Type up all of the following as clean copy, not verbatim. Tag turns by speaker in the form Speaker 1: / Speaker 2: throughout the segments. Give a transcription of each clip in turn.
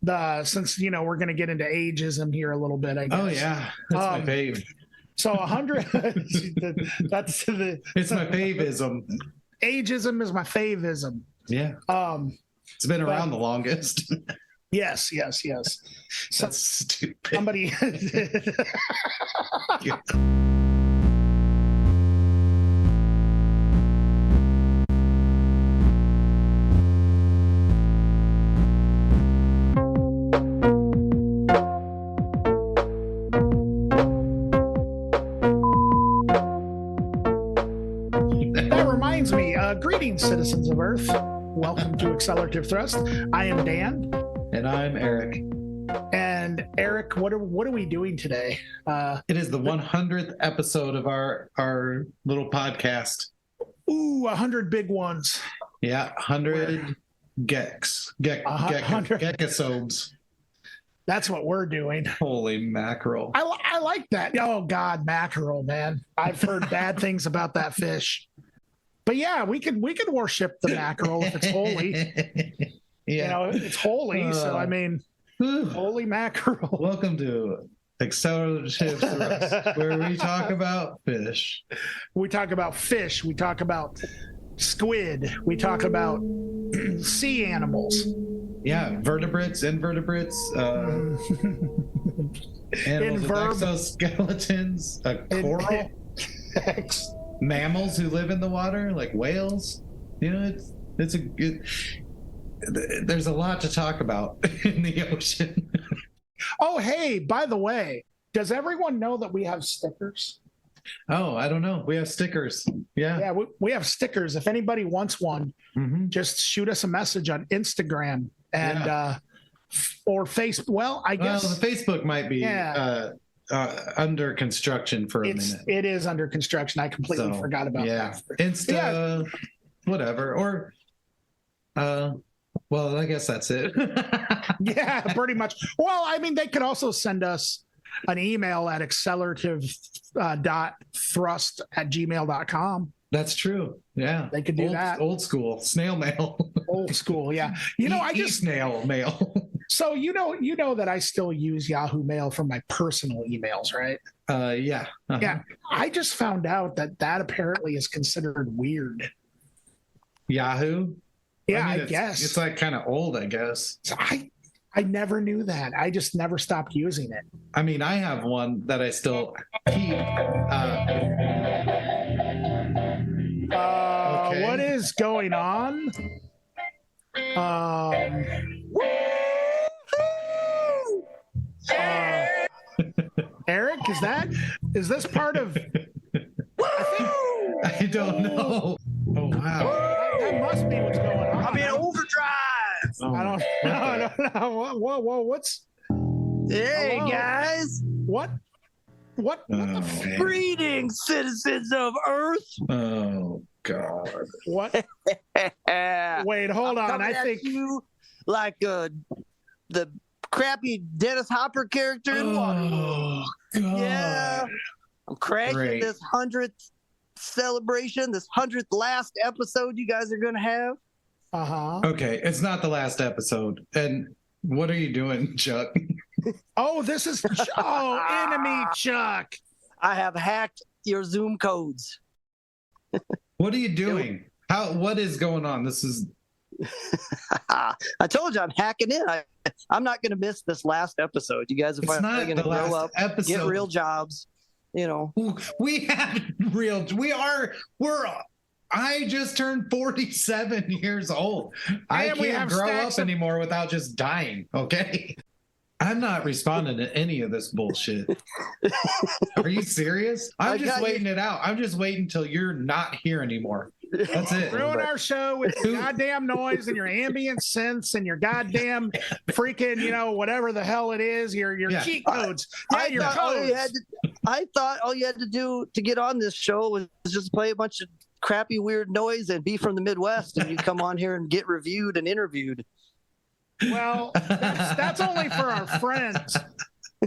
Speaker 1: since we're going to get into ageism here a little bit, I guess.
Speaker 2: Oh yeah, that's my fave.
Speaker 1: So 100. That's
Speaker 2: it's my favism.
Speaker 1: Ageism is my favism.
Speaker 2: Yeah. It's been around the longest.
Speaker 1: Yes.
Speaker 2: That's stupid.
Speaker 1: Somebody.
Speaker 2: Yeah.
Speaker 1: Greetings, citizens of Earth. Welcome to Accelerativ Thrust. I am Dan.
Speaker 2: And I'm Erik.
Speaker 1: And Erik, what are we doing today?
Speaker 2: It is the 100th episode of our little podcast.
Speaker 1: Ooh, 100 big ones.
Speaker 2: Yeah, 100 gekisodes.
Speaker 1: That's what we're doing.
Speaker 2: Holy mackerel.
Speaker 1: I like that. Oh, God, mackerel, man. I've heard bad things about that fish. But yeah, we could worship the mackerel if it's holy.
Speaker 2: Yeah,
Speaker 1: it's holy. So I mean, holy mackerel.
Speaker 2: Welcome to Accelerativ Thrust, where we talk about fish.
Speaker 1: We talk about fish. We talk about squid. We talk about sea animals.
Speaker 2: Yeah, vertebrates, invertebrates, animals with exoskeletons, a coral. Mammals who live in the water, like whales. It's a good. There's a lot to talk about in the ocean.
Speaker 1: Oh, hey, by the way, does everyone know that we have stickers?
Speaker 2: Oh, I don't know. We have stickers. Yeah,
Speaker 1: we have stickers. If anybody wants one, just shoot us a message on Instagram and or Facebook. Well, I guess
Speaker 2: the Facebook might be. Under construction for a minute.
Speaker 1: It is under construction. I completely forgot about that.
Speaker 2: Insta, whatever. Or, well, I guess that's it.
Speaker 1: Yeah, pretty much. Well, I mean, they could also send us an email at accelerativ.thrust@gmail.com.
Speaker 2: That's true. Yeah.
Speaker 1: They could do that.
Speaker 2: Old school. Snail mail.
Speaker 1: Old school, yeah. I just
Speaker 2: snail mail.
Speaker 1: So you know that I still use Yahoo Mail for my personal emails, right?
Speaker 2: Yeah. Uh-huh.
Speaker 1: Yeah. I just found out that apparently is considered weird.
Speaker 2: Yahoo?
Speaker 1: Yeah, I guess.
Speaker 2: It's like kind of old, I guess.
Speaker 1: So I never knew that. I just never stopped using it.
Speaker 2: I mean, I have one that I still keep.
Speaker 1: Okay. What is going on? Erik, is this part of?
Speaker 2: I don't know. Oh wow,
Speaker 1: that must be what's going on.
Speaker 3: I'm in overdrive.
Speaker 1: Oh, I don't know. Whoa, what's?
Speaker 3: Hey
Speaker 1: hello?
Speaker 3: Guys,
Speaker 1: what the
Speaker 3: greetings, citizens of Earth.
Speaker 2: Oh God,
Speaker 1: what? Wait, hold on. I think
Speaker 3: you like the crappy Dennis Hopper character in Water.
Speaker 2: God.
Speaker 3: Yeah, I'm crashing this 100th celebration, this 100th last episode you guys are gonna have.
Speaker 2: Okay, it's not the last episode. And what are you doing, Chuck?
Speaker 1: Oh, this is enemy Chuck.
Speaker 3: I have hacked your Zoom codes.
Speaker 2: What are you doing? What is going on? This is.
Speaker 3: I told you I'm hacking in. I'm not going to miss this last episode. You guys are finally going to grow up, get real jobs.
Speaker 2: We have I just turned 47 years old. I can't grow up anymore without just dying. Okay. I'm not responding to any of this bullshit. Are you serious? I'm just waiting it out. I'm just waiting until you're not here anymore. That's it.
Speaker 1: Ruin our show with your goddamn noise and your ambient synths and your goddamn freaking, whatever the hell it is, your cheat codes.
Speaker 3: I thought all you had to do to get on this show was just play a bunch of crappy, weird noise and be from the Midwest, and you come on here and get reviewed and interviewed.
Speaker 1: Well, that's only for our friends,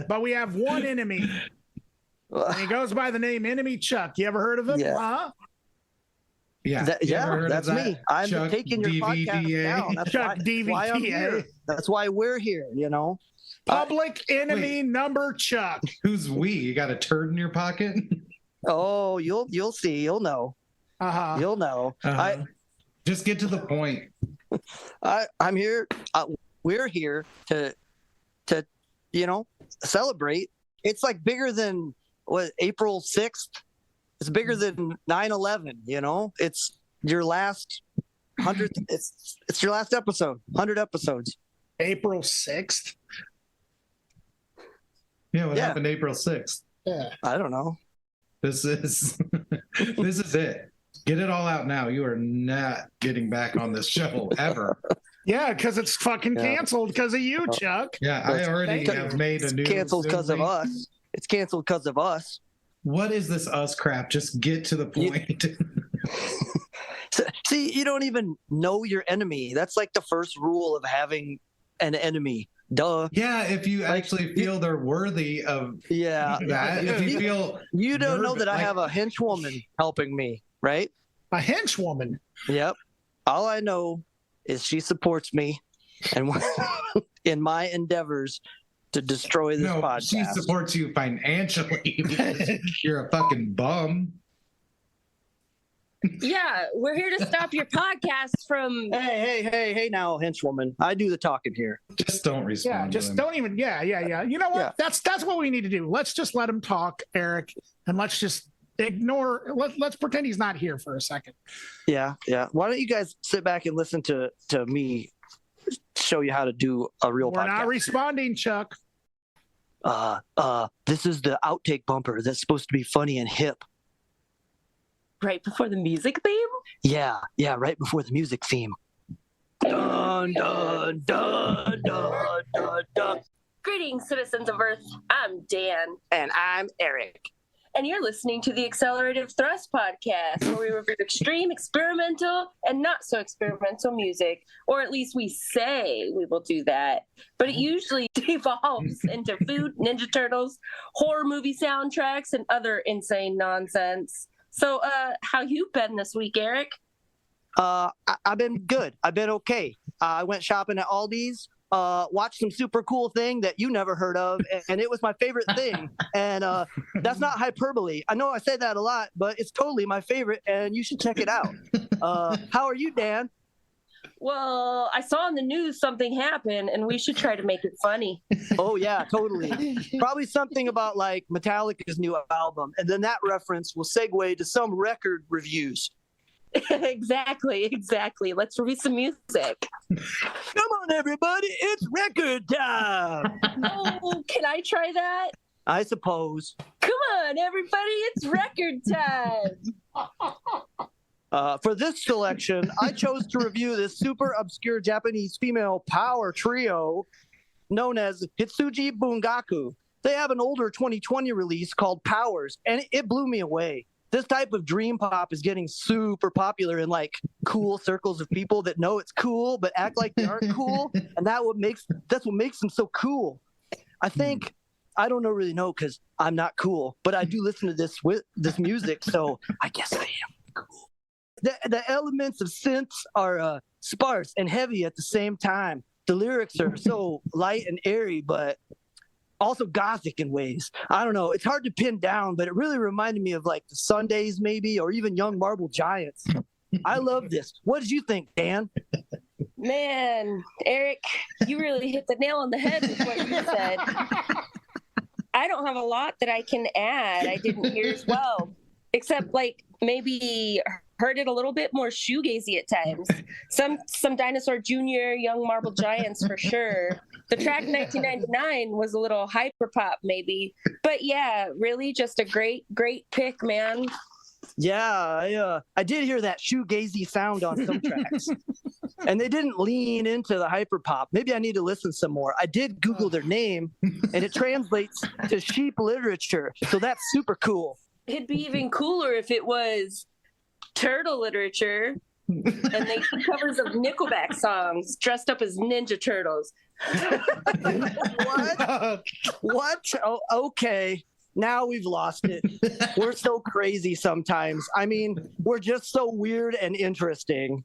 Speaker 1: but we have one enemy, and he goes by the name Enemy Chuck. You ever heard of him?
Speaker 3: Yeah. That's me. I'm
Speaker 2: Chuck
Speaker 3: taking your podcast down. That's
Speaker 1: Chuck
Speaker 3: why I'm
Speaker 1: DVTA.
Speaker 3: here. That's why we're here, you know.
Speaker 1: Public enemy number Chuck.
Speaker 2: Who's we? You got a turd in your pocket?
Speaker 3: Oh, you'll see. You'll know. You'll know.
Speaker 2: Just get to the point.
Speaker 3: I'm here. We're here to celebrate. It's like bigger than April 6th. It's bigger than 9/11. You know, it's your last 100. It's your last episode. 100 episodes.
Speaker 1: April 6th.
Speaker 2: Yeah, what happened April 6th?
Speaker 1: Yeah,
Speaker 3: I don't know.
Speaker 2: This is it. Get it all out now. You are not getting back on this show ever.
Speaker 1: Yeah, because it's fucking canceled because of you, Chuck.
Speaker 2: Yeah, I already have made a new.
Speaker 3: It's canceled because of us. It's canceled because of us.
Speaker 2: What is this us crap? Just get to the point.
Speaker 3: See, you don't even know your enemy. That's like the first rule of having an enemy. Duh.
Speaker 2: Yeah, if you actually feel they're worthy of that. If you feel
Speaker 3: you don't know that I have a henchwoman helping me, right?
Speaker 1: A henchwoman.
Speaker 3: Yep. All I know is she supports me and in my endeavors to destroy this podcast.
Speaker 2: She supports you financially because you're a fucking bum.
Speaker 4: Yeah, we're here to stop your podcast from.
Speaker 3: Hey, now, henchwoman. I do the talking here.
Speaker 2: Just don't respond.
Speaker 1: Yeah, just don't even. Yeah. You know what?
Speaker 3: Yeah.
Speaker 1: That's what we need to do. Let's just let him talk, Erik, and let's just ignore. Let's pretend he's not here for a second.
Speaker 3: Yeah. Why don't you guys sit back and listen to me show you how to do a real podcast?
Speaker 1: We're not responding, Chuck.
Speaker 3: This is the outtake bumper that's supposed to be funny and hip.
Speaker 4: Right before the music theme?
Speaker 3: Yeah, right before the music theme. Dun, dun, dun, dun, dun, dun.
Speaker 4: Greetings, citizens of Earth. I'm Dan.
Speaker 3: And I'm Erik.
Speaker 4: And you're listening to the Accelerativ Thrust podcast, where we review extreme, experimental, and not so experimental music. Or at least we say we will do that. But it usually devolves into food, Ninja Turtles, horror movie soundtracks, and other insane nonsense. So, how you been this week, Erik?
Speaker 3: I've been good. I've been okay. I went shopping at Aldi's, watched some super cool thing that you never heard of, and it was my favorite thing. And that's not hyperbole. I know I say that a lot, but it's totally my favorite, and you should check it out. How are you, Dan?
Speaker 4: Well, I saw in the news something happened, and we should try to make it funny.
Speaker 3: Oh, yeah, totally. Probably something about, like, Metallica's new album, and then that reference will segue to some record reviews.
Speaker 4: Exactly. Let's review some music.
Speaker 3: Come on, everybody. It's record time.
Speaker 4: Oh, can I try that?
Speaker 3: I suppose.
Speaker 4: Come on, everybody. It's record time.
Speaker 3: For this selection, I chose to review this super obscure Japanese female power trio known as Hitsuji Bungaku. They have an older 2020 release called Powers, and it blew me away. This type of dream pop is getting super popular in like cool circles of people that know it's cool but act like they aren't cool, and that's what makes them so cool. I think I don't really know because I'm not cool, but I do listen to this music, so I guess I am cool. The elements of synths are sparse and heavy at the same time. The lyrics are so light and airy, but also gothic in ways. I don't know. It's hard to pin down, but it really reminded me of like the Sundays maybe, or even Young Marble Giants. I love this. What did you think, Dan?
Speaker 4: Man, Erik, you really hit the nail on the head with what you said. I don't have a lot that I can add. I didn't hear as well, except like maybe heard it a little bit more shoegazy at times. Some Dinosaur Jr., Young Marble Giants for sure. The track 1999 was a little hyper pop maybe, but yeah, really just a great pick, man.
Speaker 3: Yeah, I did hear that shoegazy sound on some tracks, and they didn't lean into the hyper pop. Maybe I need to listen some more. I did Google their name, and it translates to sheep literature, so that's super cool.
Speaker 4: It'd be even cooler if it was turtle literature and they do covers of Nickelback songs dressed up as Ninja Turtles.
Speaker 3: What? Oh, okay. Now we've lost it. We're so crazy sometimes. I mean, we're just so weird and interesting.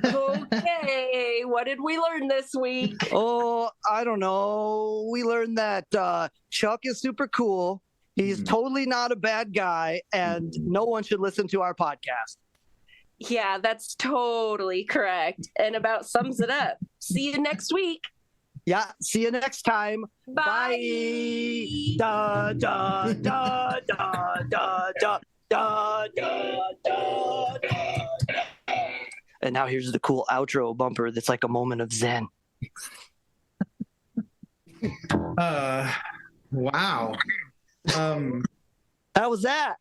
Speaker 4: Okay, what did we learn this week?
Speaker 3: Oh, I don't know. We learned that Chuck is super cool. He's totally not a bad guy, and no one should listen to our podcast.
Speaker 4: Yeah, that's totally correct. And about sums it up. See you next week.
Speaker 3: Yeah, see you next time.
Speaker 4: Bye.
Speaker 3: Da, da, da, da, da, da, da, da, da, da. And now here's the cool outro bumper that's like a moment of zen.
Speaker 2: Wow.
Speaker 3: How was that?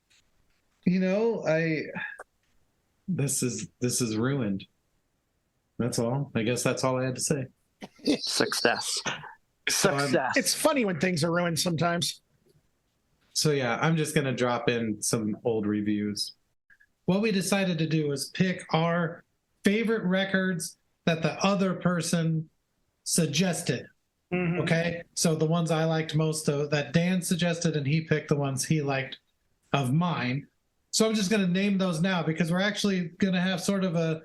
Speaker 2: This is ruined. That's all. I guess that's all I had to say.
Speaker 3: Success.
Speaker 1: It's funny when things are ruined sometimes.
Speaker 2: So yeah, I'm just gonna drop in some old reviews. What we decided to do was pick our favorite records that the other person suggested. Mm-hmm. Okay, so the ones I liked most that Dan suggested, and he picked the ones he liked of mine. So I'm just going to name those now because we're actually going to have sort of a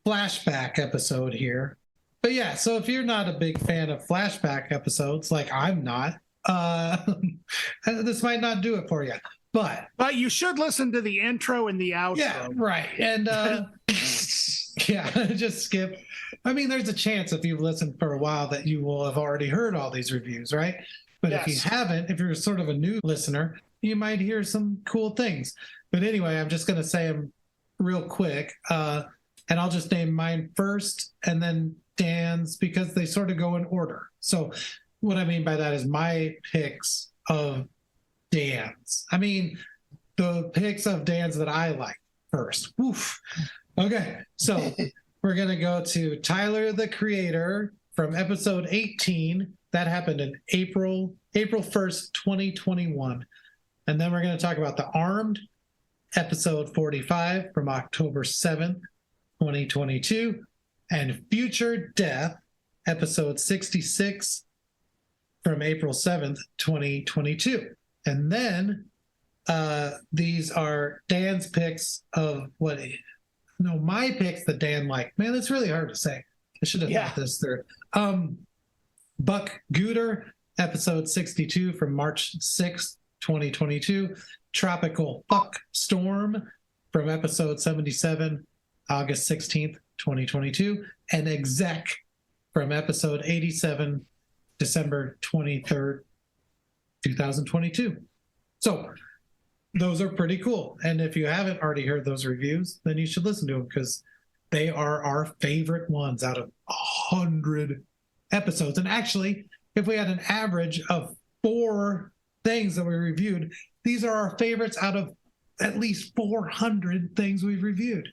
Speaker 2: flashback episode here. But yeah, so if you're not a big fan of flashback episodes, like I'm not, this might not do it for you. But
Speaker 1: you should listen to the intro and the outro.
Speaker 2: Yeah, right. And yeah, just skip. I mean, there's a chance if you've listened for a while that you will have already heard all these reviews, right? But if you haven't, if you're sort of a new listener, you might hear some cool things. But anyway, I'm just going to say them real quick. And I'll just name mine first and then Dan's because they sort of go in order. So what I mean by that is my picks of Dan's. I mean, the picks of Dan's that I like first. Woof. Okay, so we're going to go to Tyler, the Creator from episode 18. That happened in April 1st, 2021. And then we're going to talk about The Armed, episode 45 from October 7th, 2022. And Future Death, episode 66 from April 7th, 2022. And then these are Dan's picks of my picks that Dan liked. Man, that's really hard to say. I should have thought this through. Buck Gooter, episode 62 from March 6th, 2022. Tropical Fuck Storm from episode 77, August 16th, 2022. And Exek from episode 87, December 23rd, 2022. So those are pretty cool. And if you haven't already heard those reviews, then you should listen to them because they are our favorite ones out of 100 episodes. And actually, if we had an average of 4 things that we reviewed, these are our favorites out of at least 400 things we've reviewed.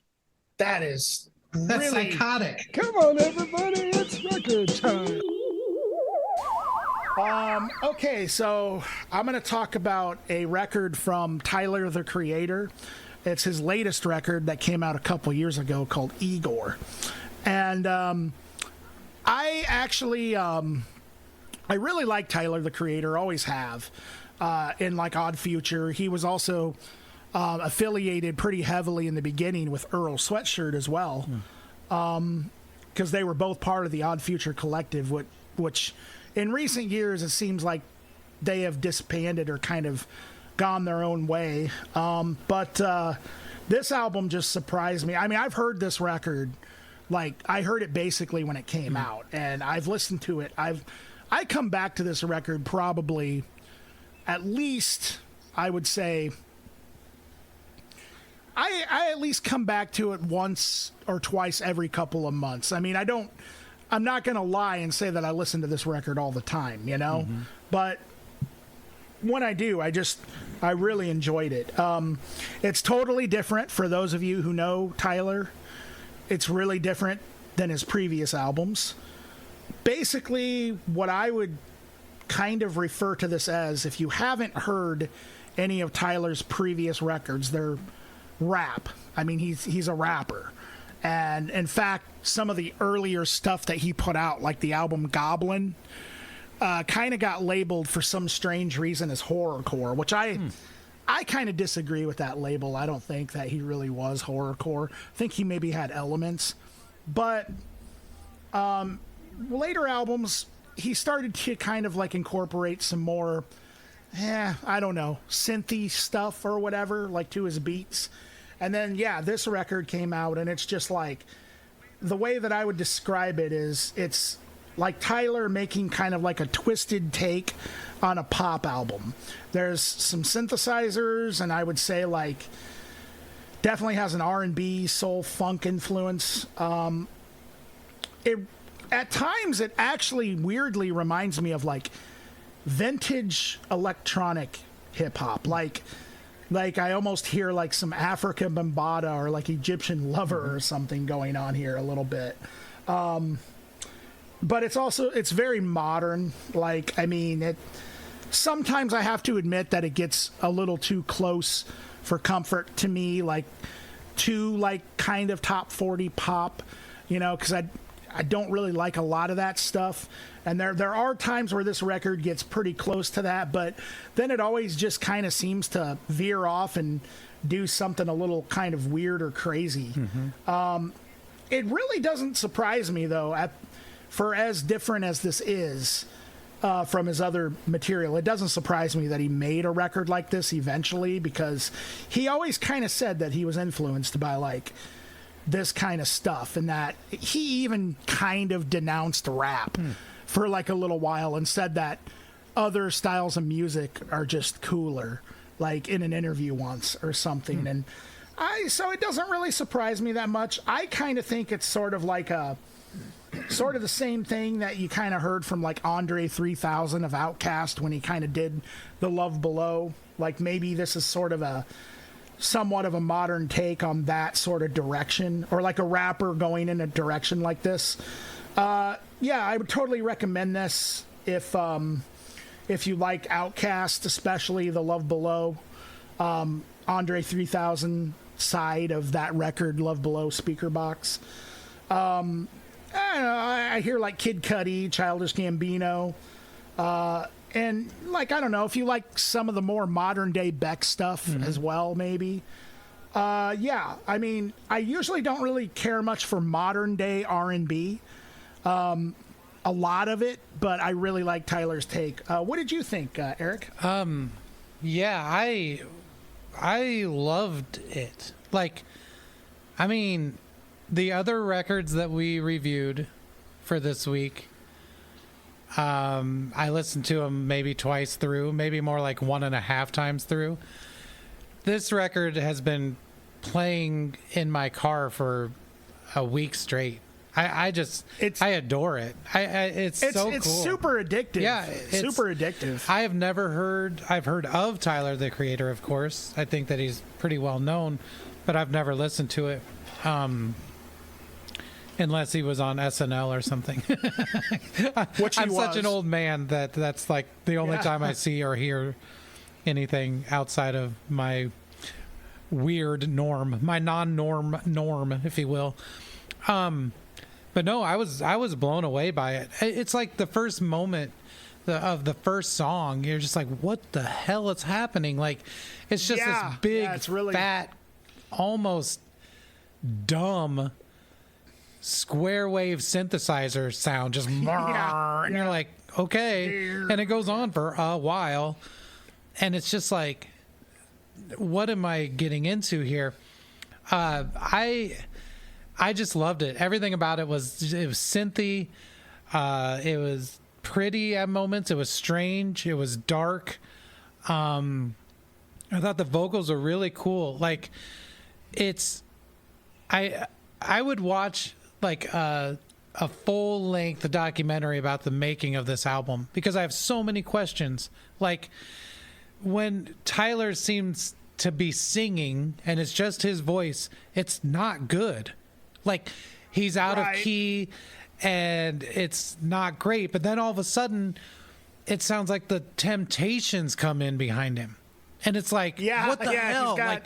Speaker 1: That's
Speaker 2: really psychotic.
Speaker 1: Come on, everybody, it's record time. Okay, so I'm going to talk about a record from Tyler, the Creator. It's his latest record that came out a couple years ago called Igor. And I actually, I really like Tyler, the Creator, always have. In like Odd Future. He was also affiliated pretty heavily in the beginning with Earl Sweatshirt as well. Because they were both part of the Odd Future collective, which in recent years, it seems like they have disbanded or kind of gone their own way. But this album just surprised me. I mean, I've heard this record, like I heard it basically when it came out, and I've listened to it. I come back to this record probably at least, I would say, I at least come back to it once or twice every couple of months. I mean, I'm not going to lie and say that I listen to this record all the time, you know? Mm-hmm. But when I do, I really enjoyed it. It's totally different for those of you who know Tyler. It's really different than his previous albums. Basically, what I would kind of refer to this as, if you haven't heard any of Tyler's previous records, they're rap. I mean, he's a rapper. And in fact, some of the earlier stuff that he put out, like the album Goblin, kind of got labeled for some strange reason as horrorcore, which I kind of disagree with that label. I don't think that he really was horrorcore. I think he maybe had elements, But later albums, he started to kind of like incorporate some more, I don't know, synthy stuff or whatever, like to his beats. And then, yeah, this record came out, and it's just like, the way that I would describe it is it's like Tyler making kind of like a twisted take on a pop album. There's some synthesizers, and I would say like definitely has an R&B, soul, funk influence. At times, it actually weirdly reminds me of like vintage electronic hip hop, like I almost hear like some Africa Bambaataa or like Egyptian Lover or something going on here a little bit. But it's very modern. Like, I mean, sometimes I have to admit that it gets a little too close for comfort to me, like too like kind of top 40 pop, you know, because I don't really like a lot of that stuff. And there are times where this record gets pretty close to that, but then it always just kind of seems to veer off and do something a little kind of weird or crazy. It really doesn't surprise me, though, for as different as this is from his other material. It doesn't surprise me that he made a record like this eventually, because he always kind of said that he was influenced by like this kind of stuff, and that he even kind of denounced rap for like a little while and said that other styles of music are just cooler, like in an interview once or something. And so it doesn't really surprise me that much. I kind of think it's sort of the same thing that you kind of heard from like Andre 3000 of Outkast when he kind of did the Love Below. Like maybe this is sort of somewhat of a modern take on that sort of direction, or like a rapper going in a direction like this. Yeah, I would totally recommend this if you like Outkast, especially the Love Below, Andre 3000 side of that record, Love Below speaker box. I don't know, I hear like Kid Cudi, Childish Gambino, and like, I don't know, if you like some of the more modern day Beck stuff as well, maybe. Yeah, I mean, I usually don't really care much for modern day R&B, a lot of it, but I really like Tyler's take. What did you think, Erik?
Speaker 5: Yeah, I loved it. Like, I mean, the other records that we reviewed for this week, I listened to them maybe twice through, maybe more like 1.5 times through. This record has been playing in my car for a week straight. I adore it. It's so cool.
Speaker 1: It's super addictive.
Speaker 5: Yeah,
Speaker 1: super addictive.
Speaker 5: I've heard of Tyler, the Creator, of course. I think that he's pretty well known, but I've never listened to it. Unless he was on SNL or something. I'm such an old man that's like the only time I see or hear anything outside of my weird norm, my norm, if you will. But no, I was blown away by it. It's like the first moment of the first song, you're just like, what the hell is happening? Like, it's just this big, it's really fat, almost dumb square wave synthesizer sound, just and you're like, okay, and it goes on for a while, and it's just like, what am I getting into here? I just loved it. Everything about it was synthy. It was pretty at moments. It was strange. It was dark. I thought the vocals were really cool. Like, I would watch like a full length documentary about the making of this album, because I have so many questions. Like, when Tyler seems to be singing and it's just his voice, it's not good. Like, he's out of key and it's not great. But then all of a sudden, it sounds like the Temptations come in behind him. And it's like, what the hell? Like,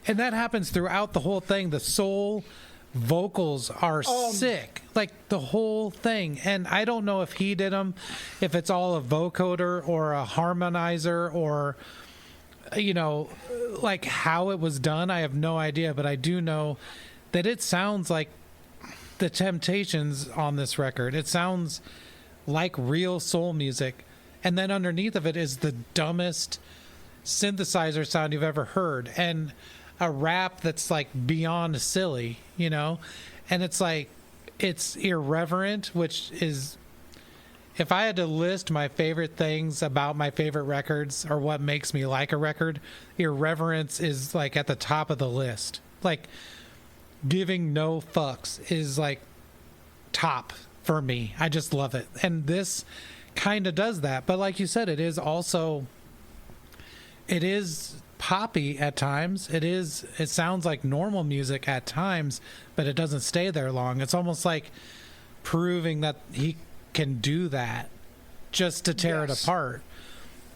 Speaker 5: and that happens throughout the whole thing. The soul vocals are sick, like the whole thing. And I don't know if he did them, if it's all a vocoder or a harmonizer, or, you know, like how it was done. I have no idea, but I do know that it sounds like the Temptations on this record. It sounds like real soul music. And then underneath of it is the dumbest synthesizer sound you've ever heard. And a rap that's like beyond silly, you know? And it's like, it's irreverent, which is, if I had to list my favorite things about my favorite records or what makes me like a record, irreverence is like at the top of the list. Like, giving no fucks is like top for me. I just love it. And this kind of does that. But like you said, it is poppy at times. It sounds like normal music at times, but it doesn't stay there long. It's almost like proving that he can do that just to tear it apart.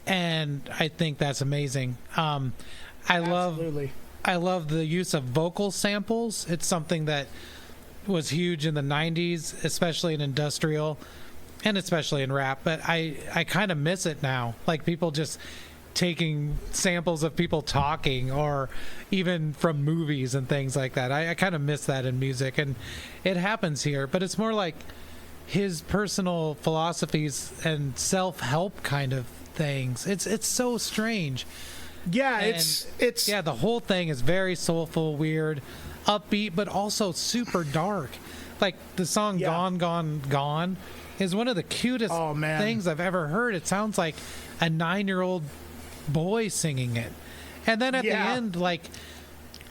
Speaker 5: And I think that's amazing. I love the use of vocal samples. It's something that was huge in the 90s, especially in industrial and especially in rap, but I kind of miss it now. Like people just taking samples of people talking, or even from movies and things like that. I kind of miss that in music, and it happens here, but it's more like his personal philosophies and self-help kind of things. It's so strange.
Speaker 1: Yeah,
Speaker 5: And
Speaker 1: it's
Speaker 5: yeah, the whole thing is very soulful, weird, upbeat, but also super dark. Like the song Gone, Gone, Gone is one of the cutest things I've ever heard. It sounds like a 9-year-old boy singing it. And then at the end, like,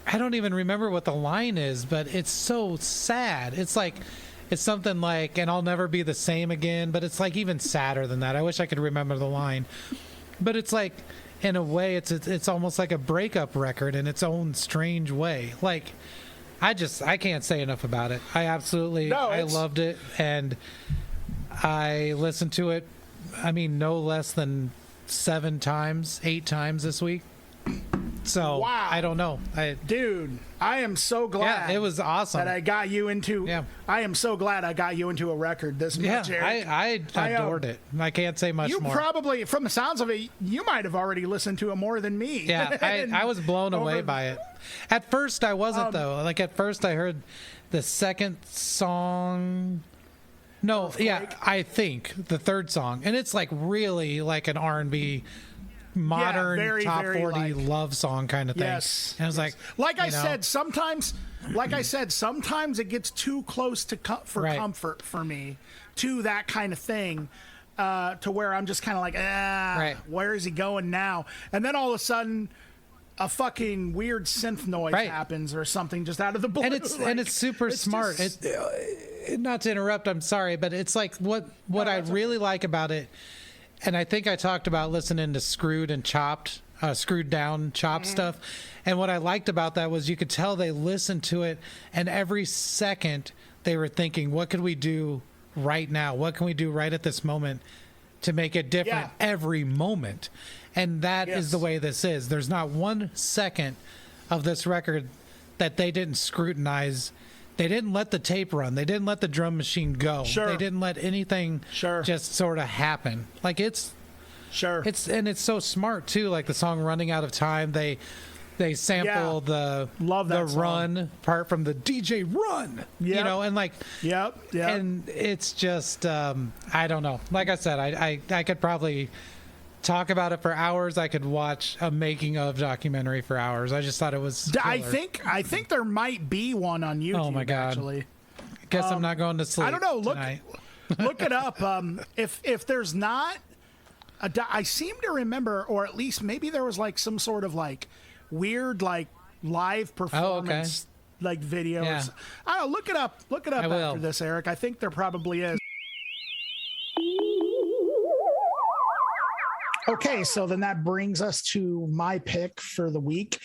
Speaker 5: I don't even remember what the line is, but it's so sad. It's like, it's something like, and I'll never be the same again, but it's like even sadder than that. I wish I could remember the line. But it's like, in a way, it's almost like a breakup record in its own strange way. Like, I can't say enough about it. I loved it, and I listened to it, I mean, no less than 8 times this week. So
Speaker 1: wow.
Speaker 5: I don't know.
Speaker 1: Dude, I am so glad.
Speaker 5: Yeah, it was awesome
Speaker 1: that I got you into.
Speaker 5: Yeah.
Speaker 1: I am so glad I got you into a record this much. Eric.
Speaker 5: I adored it. I can't say much
Speaker 1: you
Speaker 5: more.
Speaker 1: You probably, from the sounds of it, you might have already listened to it more than me.
Speaker 5: Yeah, I was blown away by it. At first, I wasn't though. Like at first, I heard the second song. No, I think the third song, and it's like really like an R&B. Modern
Speaker 1: very,
Speaker 5: top
Speaker 1: very
Speaker 5: 40 love song kind of thing.
Speaker 1: Yes.
Speaker 5: And I was like
Speaker 1: I said, sometimes it gets too close to comfort for me, to that kind of thing, to where I'm just kind of like, where is he going now? And then all of a sudden, a fucking weird synth noise happens or something just out of the blue.
Speaker 5: And it's super smart. Not to interrupt, I'm sorry, but it's like what I really like about it. And I think I talked about listening to screwed down, chopped stuff. And what I liked about that was you could tell they listened to it, and every second they were thinking, what could we do right now? What can we do right at this moment to make it different every moment? And that is the way this is. There's not 1 second of this record that they didn't scrutinize. They didn't let the tape run. They didn't let the drum machine go.
Speaker 1: Sure.
Speaker 5: They didn't let anything just sort of happen. Like it's so smart too. Like the song "Running Out of Time," they sample the run part from the DJ Run. You know, and like and it's just I don't know. Like I said, I could probably talk about it for hours. I could watch a making of documentary for hours. I just thought it was killer.
Speaker 1: I think there might be one on YouTube.
Speaker 5: Oh my god!
Speaker 1: Actually,
Speaker 5: guess I'm not going to sleep.
Speaker 1: I don't know.
Speaker 5: Tonight.
Speaker 1: Look it up. If there's not, I seem to remember, or at least maybe there was like some sort of like weird like live performance like videos.
Speaker 5: Yeah.
Speaker 1: I don't know. Look it up. Look it up after this, Eric. I think there probably is. Okay, so then that brings us to my pick for the week.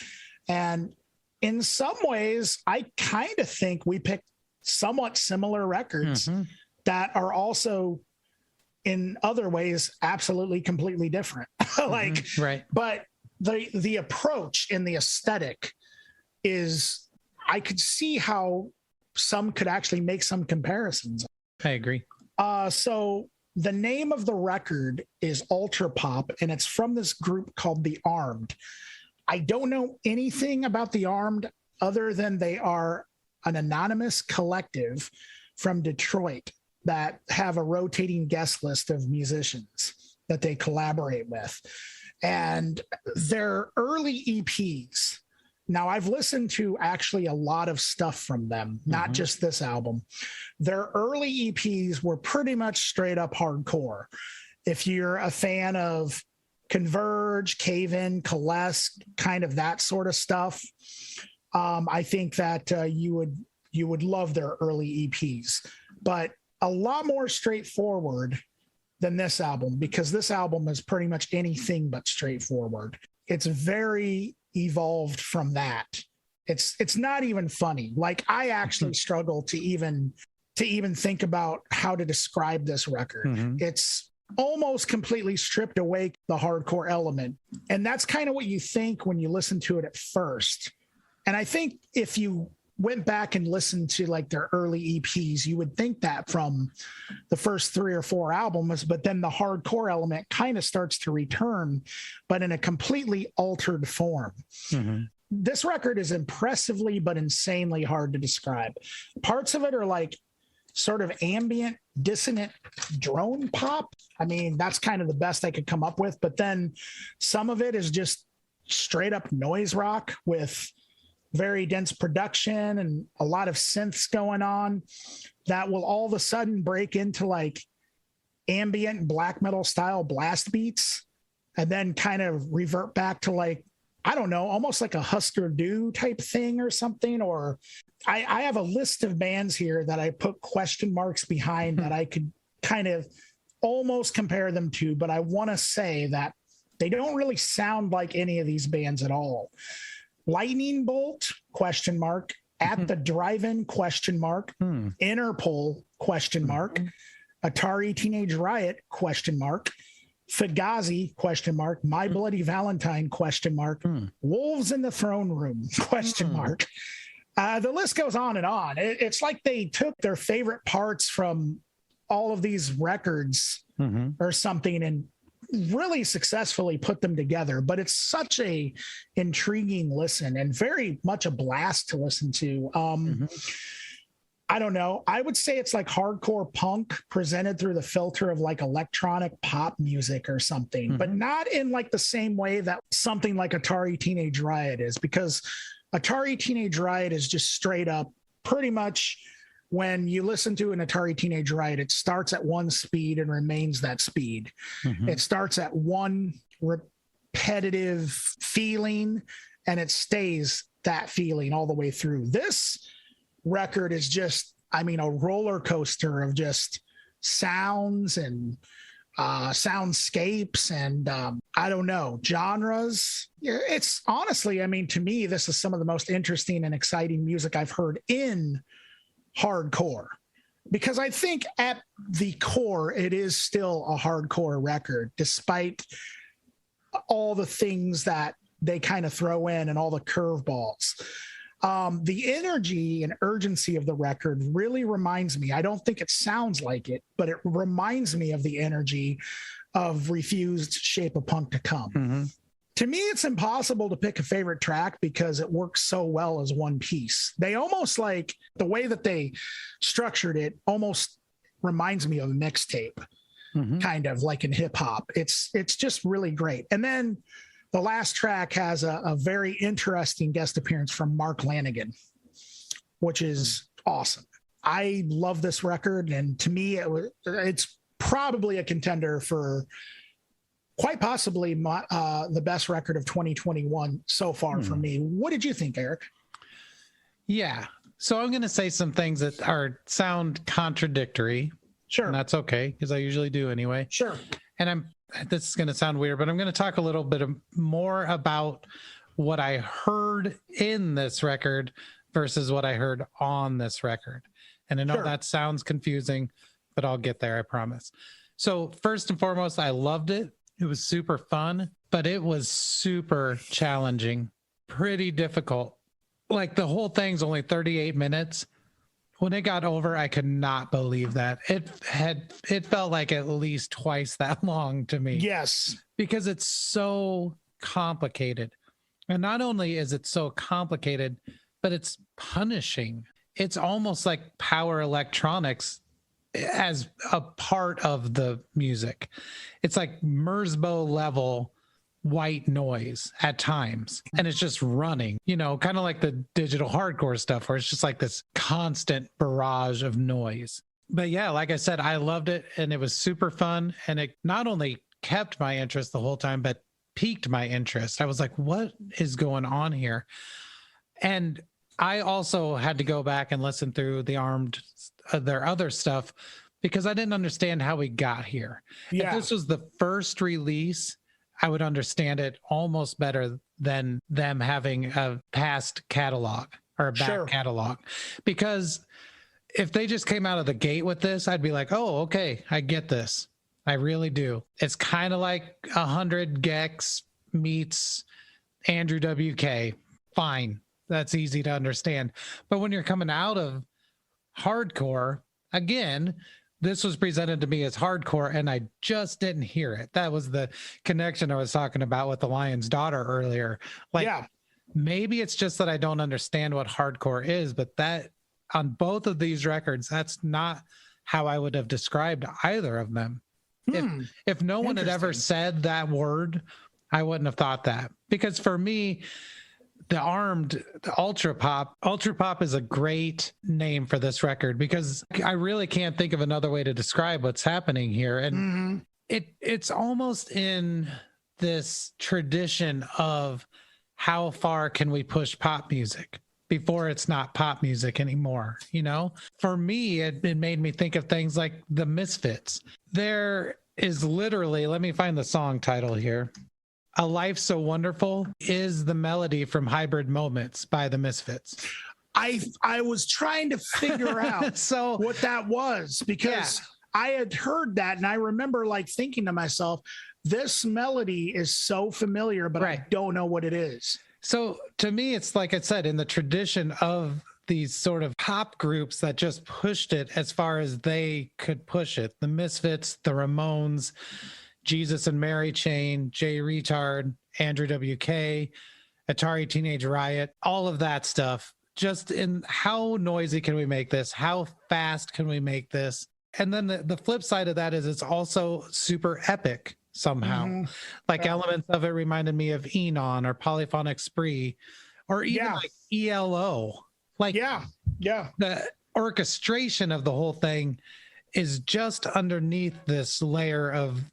Speaker 1: And in some ways, I kind of think we picked somewhat similar records that are also in other ways absolutely completely different. But the approach and the aesthetic is, I could see how some could actually make some comparisons.
Speaker 5: I agree.
Speaker 1: So the name of the record is Ultra Pop, and it's from this group called The Armed. I don't know anything about The Armed other than they are an anonymous collective from Detroit that have a rotating guest list of musicians that they collaborate with. And their early EPs, now I've listened to actually a lot of stuff from them, not just this album. Their early EPs were pretty much straight up hardcore. If you're a fan of Converge, Cave In, Coalesce, kind of that sort of stuff, I think that you would love their early EPs. But a lot more straightforward than this album, because this album is pretty much anything but straightforward. It's very evolved from that. It's not even funny. Like, I actually struggle to even think about how to describe this record. It's almost completely stripped away the hardcore element. And that's kind of what you think when you listen to it at first. And I think if you went back and listened to like their early EPs, you would think that from the first 3 or 4 albums, but then the hardcore element kind of starts to return, but in a completely altered form. This record is impressively but insanely hard to describe. Parts of it are like sort of ambient, dissonant drone pop. I mean, that's kind of the best I could come up with. But then some of it is just straight up noise rock with very dense production and a lot of synths going on that will all of a sudden break into like ambient black metal style blast beats and then kind of revert back to like, I don't know, almost like a Husker Du type thing or something. Or I have a list of bands here that I put question marks behind that I could kind of almost compare them to, but I want to say that they don't really sound like any of these bands at all. Lightning Bolt, question mark. At the Drive-In, question mark. Interpol, question mark. Atari Teenage Riot, question mark. Fugazi, question mark. My Bloody Valentine, question mark. Wolves in the Throne Room, question mark. The list goes on and on. It's like they took their favorite parts from all of these records or something and really successfully put them together. But it's such a intriguing listen and very much a blast to listen to. I don't know. I would say it's like hardcore punk presented through the filter of like electronic pop music or something, but not in like the same way that something like Atari Teenage Riot is, because Atari Teenage Riot is just straight up pretty much, when you listen to an Atari Teenage Riot, it starts at one speed and remains that speed. It starts at one repetitive feeling and it stays that feeling all the way through. This record is just, I mean, a roller coaster of just sounds and soundscapes and I don't know, genres. It's honestly, I mean, to me, this is some of the most interesting and exciting music I've heard in hardcore, because I think at the core it is still a hardcore record, despite all the things that they kind of throw in and all the curveballs. The energy and urgency of the record really reminds me, I don't think it sounds like it, but it reminds me of the energy of Refused Shape of Punk to Come. To me, it's impossible to pick a favorite track because it works so well as one piece. They almost, like the way that they structured it almost reminds me of a mixtape, kind of like in hip hop. It's just really great. And then the last track has a very interesting guest appearance from Mark Lanigan, which is awesome. I love this record. And to me, it's probably a contender for quite possibly the best record of 2021 so far for me. What did you think, Erik? Yeah.
Speaker 5: So I'm going to say some things that sound contradictory.
Speaker 1: Sure.
Speaker 5: And that's okay, because I usually do anyway.
Speaker 1: Sure.
Speaker 5: And this is going to sound weird, but I'm going to talk a little bit more about what I heard in this record versus what I heard on this record. And I know that sounds confusing, but I'll get there, I promise. So first and foremost, I loved it. It was super fun, but it was super challenging, pretty difficult. Like the whole thing's only 38 minutes. When it got over, I could not believe that. It felt like at least twice that long to me.
Speaker 1: Yes.
Speaker 5: Because it's so complicated. And not only is it so complicated, but it's punishing. it's almost like power electronics as a part of the music. It's like Merzbow level white noise at times, and it's just running, you know, kind of like the digital hardcore stuff where it's just like this constant barrage of noise. But yeah, like I said, I loved it, and it was super fun, and it not only kept my interest the whole time but piqued my interest. I was like, what is going on here? And I also had to go back and listen through the Armed their other stuff because I didn't understand how we got here. If this was the first release, I would understand it almost better than them having a past catalog or a back catalog. Because if they just came out of the gate with this, I'd be like, oh, okay, I get this. I really do. It's kind of like 100 Gex meets Andrew WK. Fine. That's easy to understand. But when you're coming out of hardcore, again, this was presented to me as hardcore, and I just didn't hear it. That was the connection I was talking about with the Lion's Daughter earlier. Like, maybe it's just that I don't understand what hardcore is, but that on both of these records, that's not how I would have described either of them. If no one had ever said that word, I wouldn't have thought that. Because for me, the Ultra Pop is a great name for this record because I really can't think of another way to describe what's happening here. And it's almost in this tradition of how far can we push pop music before it's not pop music anymore. You know, for me, it made me think of things like the Misfits. There is literally, let me find the song title here. A Life So Wonderful is the melody from Hybrid Moments by the Misfits.
Speaker 1: I was trying to figure out what that was because I had heard that, and I remember like thinking to myself, this melody is so familiar, but I don't know what it is.
Speaker 5: So to me, it's like I said, in the tradition of these sort of pop groups that just pushed it as far as they could push it. The Misfits, the Ramones, Jesus and Mary Chain, Jay Retard, Andrew WK, Atari Teenage Riot, all of that stuff. Just in how noisy can we make this? How fast can we make this? And then the flip side of that is it's also super epic somehow. Like elements of it reminded me of Enon or Polyphonic Spree or even like ELO. Like the orchestration of the whole thing is just underneath this layer of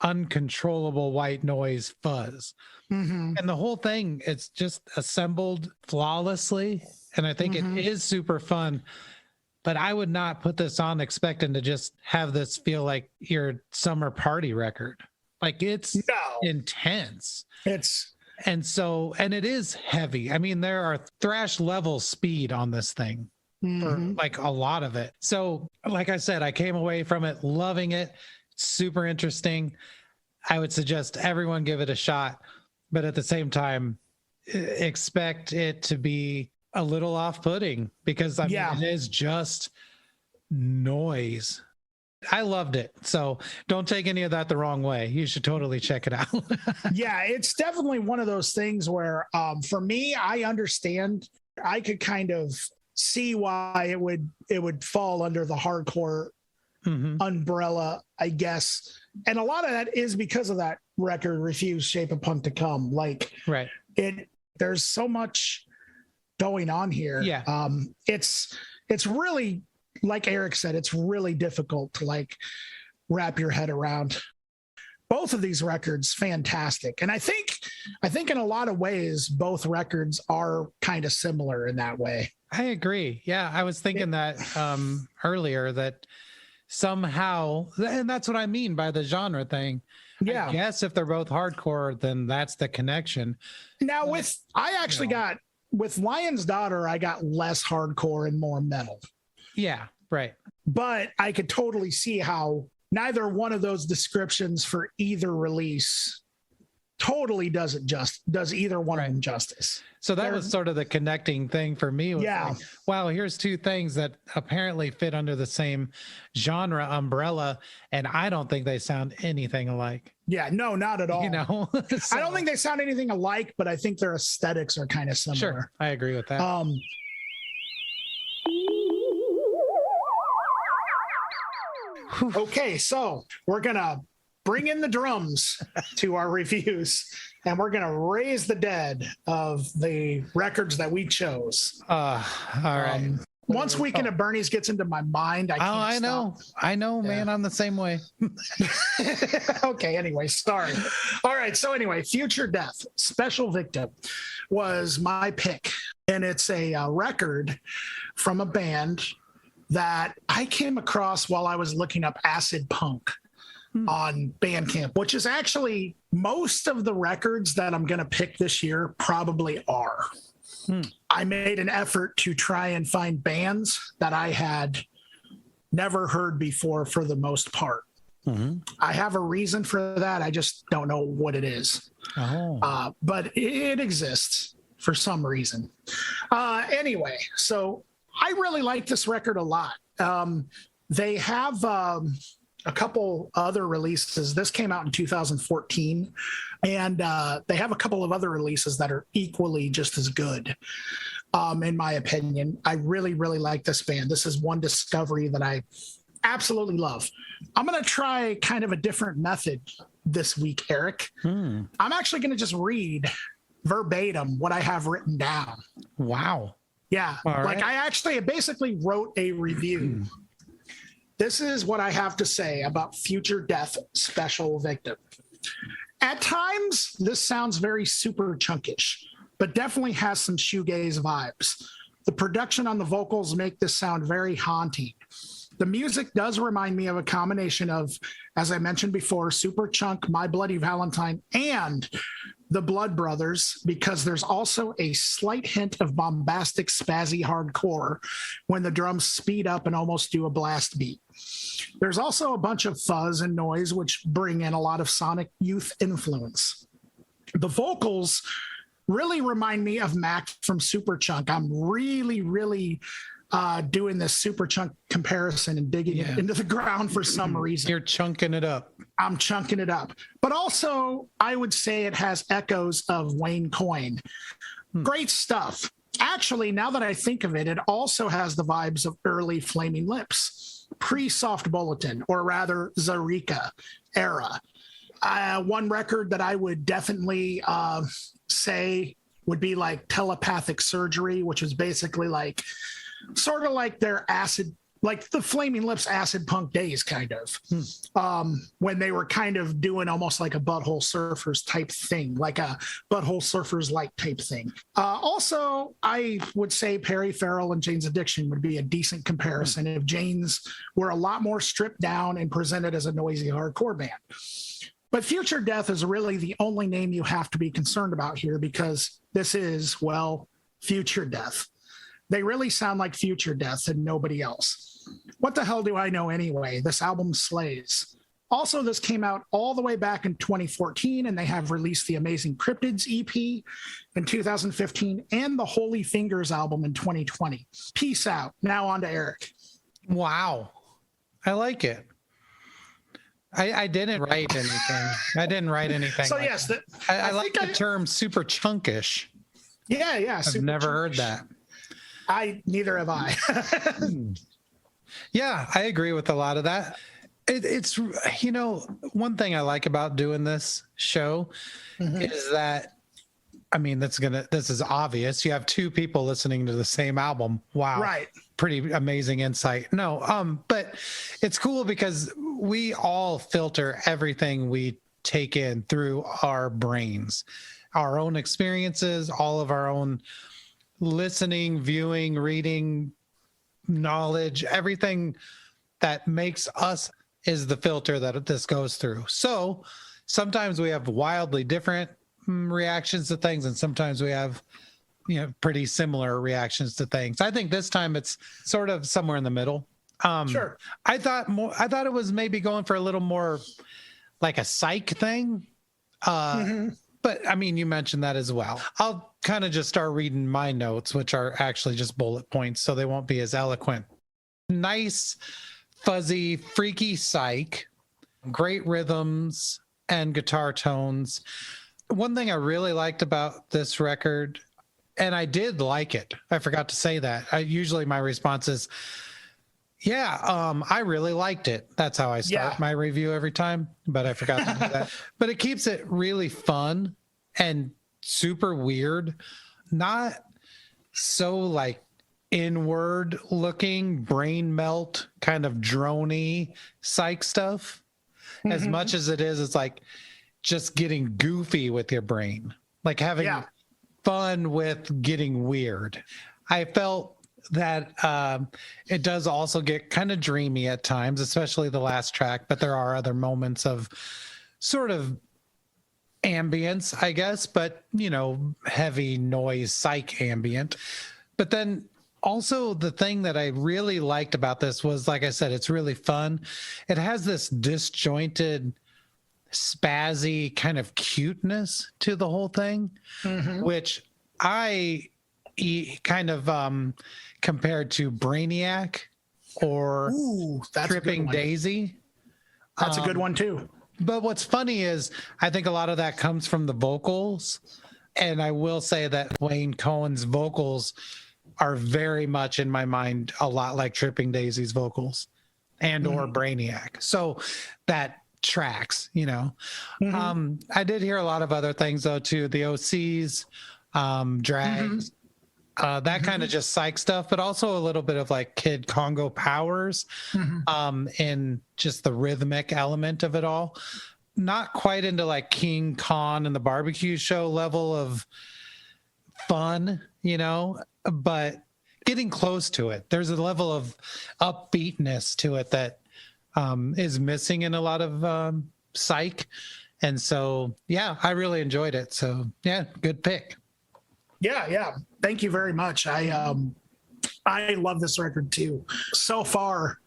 Speaker 5: uncontrollable white noise fuzz. And the whole thing, it's just assembled flawlessly. And I think it is super fun, but I would not put this on expecting to just have this feel like your summer party record. Like it's intense. And it is heavy. I mean, there are thrash level speed on this thing for like a lot of it. So like I said, I came away from it loving it. Super interesting. I would suggest everyone give it a shot, but at the same time, expect it to be a little off-putting because I mean, it is just noise. I loved it. So don't take any of that the wrong way. You should totally check it out.
Speaker 1: Yeah, it's definitely one of those things where for me, I understand. I could kind of see why it would fall under the hardcore umbrella, I guess. And a lot of that is because of that record, Refuse Shape of Punk to Come. Like there's so much going on here. Yeah. It's really, like Erik said, it's really difficult to like wrap your head around. Both of these records, fantastic. And I think in a lot of ways, both records are kind of similar in that way.
Speaker 5: I agree. Yeah. I was thinking that earlier that somehow, and that's what I mean by the genre thing. Yeah. I guess if they're both hardcore, then that's the connection.
Speaker 1: Now got with Lion's Daughter, I got less hardcore and more metal.
Speaker 5: Yeah, right.
Speaker 1: But I could totally see how neither one of those descriptions for either release totally does either one of them justice.
Speaker 5: So that was sort of the connecting thing for me. Like, wow, here's two things that apparently fit under the same genre umbrella, and I don't think they sound anything alike.
Speaker 1: Yeah, no, not at all.
Speaker 5: You know,
Speaker 1: I don't think they sound anything alike, but I think their aesthetics are kind of similar.
Speaker 5: Sure, I agree with that.
Speaker 1: Okay, so we're gonna bring in the drums to our reviews, and we're gonna raise the dead of the records that we chose.
Speaker 5: All right.
Speaker 1: Once Weekend at Bernie's gets into my mind, I can't stop.
Speaker 5: I know, man. I'm the same way.
Speaker 1: Okay, anyway, sorry. All right, so anyway, Future Death, Special Victim was my pick. And it's a record from a band that I came across while I was looking up acid punk on Bandcamp, which is actually most of the records that I'm going to pick this year probably are. I made an effort to try and find bands that I had never heard before for the most part. I have a reason for that. I just don't know what it is. But it exists for some reason. Anyway, so I really like this record a lot. They have a couple other releases. This came out in 2014, and they have a couple of other releases that are equally just as good, in my opinion. I really, really like this band. This is one discovery that I absolutely love. I'm going to try kind of a different method this week, Erik. I'm actually going to just read verbatim what I have written down.
Speaker 5: Wow.
Speaker 1: Yeah.
Speaker 5: All right.
Speaker 1: I basically wrote a review. This is what I have to say about Future Death Special Victim. At times, this sounds very super chunkish, but definitely has some shoegaze vibes. The production on the vocals make this sound very haunting. The music does remind me of a combination of, as I mentioned before, Superchunk, My Bloody Valentine, and the Blood Brothers, because there's also a slight hint of bombastic spazzy hardcore when the drums speed up and almost do a blast beat. There's also a bunch of fuzz and noise, which bring in a lot of Sonic Youth influence. The vocals really remind me of Mac from Superchunk. I'm really, really doing this Superchunk comparison and digging it into the ground for some reason.
Speaker 5: You're chunking it up.
Speaker 1: I'm chunking it up. But also, I would say it has echoes of Wayne Coyne. Great stuff. Actually, now that I think of it, it also has the vibes of early Flaming Lips, pre-Soft Bulletin, or rather Zarika era. One record that I would definitely say would be like Telepathic Surgery, which was basically like sort of like their acid, like the Flaming Lips acid punk days, kind of, when they were kind of doing almost like a Butthole Surfers type thing, like a Butthole Surfers like type thing. Also, I would say Perry Farrell and Jane's Addiction would be a decent comparison if Jane's were a lot more stripped down and presented as a noisy hardcore band. But Future Death is really the only name you have to be concerned about here, because this is, well, Future Death. They really sound like Future Death and nobody else. What the hell do I know anyway? This album slays. Also, this came out all the way back in 2014, and they have released the Amazing Cryptids EP in 2015 and the Holy Fingers album in 2020. Peace out. Now on to Erik.
Speaker 5: Wow. I like it. I didn't write anything. I didn't write anything.
Speaker 1: So
Speaker 5: like
Speaker 1: yes,
Speaker 5: I like the term super chunkish.
Speaker 1: Yeah.
Speaker 5: I've never heard that.
Speaker 1: Neither have I.
Speaker 5: Yeah, I agree with a lot of that. It's one thing I like about doing this show is that, I mean, this is obvious. You have two people listening to the same album. Wow. Right. Pretty amazing insight. No, but it's cool because we all filter everything we take in through our brains, our own experiences, all of our own listening, viewing, reading, knowledge, everything that makes us is the filter that this goes through. So sometimes we have wildly different reactions to things, and sometimes we have pretty similar reactions to things. I think this time it's sort of somewhere in the middle. Sure. I thought it was maybe going for a little more like a psych thing. But I mean, you mentioned that as well. I'll kind of just start reading my notes, which are actually just bullet points, so they won't be as eloquent. Nice, fuzzy, freaky psych, great rhythms and guitar tones. One thing I really liked about this record And I did like it. I forgot to say that. Usually my response is, yeah, I really liked it. That's how I start my review every time, but I forgot to do that. But it keeps it really fun and super weird. Not so like inward looking, brain melt, kind of drony psych stuff. As much as it is, it's like just getting goofy with your brain, like having fun with getting weird. I felt that it does also get kind of dreamy at times, especially the last track, but there are other moments of sort of ambience, I guess, but heavy noise psych ambient. But then also the thing that I really liked about this was, like I said, it's really fun. It has this disjointed, spazzy kind of cuteness to the whole thing, which I kind of compared to Brainiac or Tripping Daisy.
Speaker 1: That's a good one too.
Speaker 5: But what's funny is I think a lot of that comes from the vocals. And I will say that Wayne Cohen's vocals are very much in my mind a lot like Tripping Daisy's vocals and or Brainiac. So that tracks, I did hear a lot of other things though too. The OCs, drags, that kind of just psych stuff, but also a little bit of like Kid Congo powers, and just the rhythmic element of it all. Not quite into like King Khan and the Barbecue Show level of fun, but getting close to it. There's a level of upbeatness to it that is missing in a lot of psych. And so, yeah, I really enjoyed it. So, yeah, good pick.
Speaker 1: Yeah. Thank you very much. I love this record too. So far,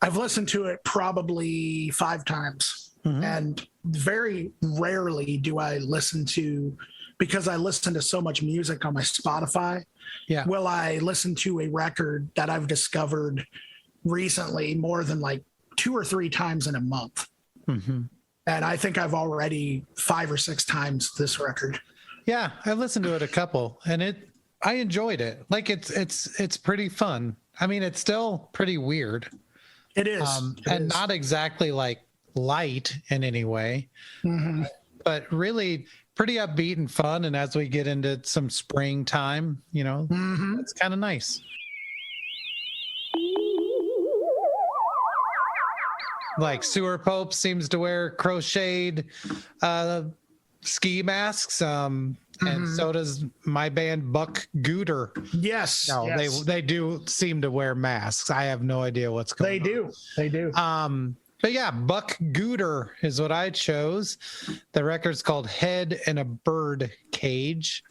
Speaker 1: I've listened to it probably 5 times, and very rarely do I listen to, because I listen to so much music on my Spotify. Yeah. Will I listen to a record that I've discovered recently more than like 2 or 3 times in a month? And I think I've already 5 or 6 times this record.
Speaker 5: Yeah, I've listened to it a couple, and I enjoyed it. Like it's pretty fun. I mean, it's still pretty weird.
Speaker 1: It is,
Speaker 5: and not exactly like light in any way, but really pretty upbeat and fun. And as we get into some springtime, it's kind of nice. Like Sewer Pope seems to wear crocheted ski masks, and so does my band Buck Gooter.
Speaker 1: Yes.
Speaker 5: No,
Speaker 1: yes.
Speaker 5: They do seem to wear masks. I have no idea what's going on.
Speaker 1: They do.
Speaker 5: But yeah, Buck Gooter is what I chose. The record's called Head in a Bird Cage,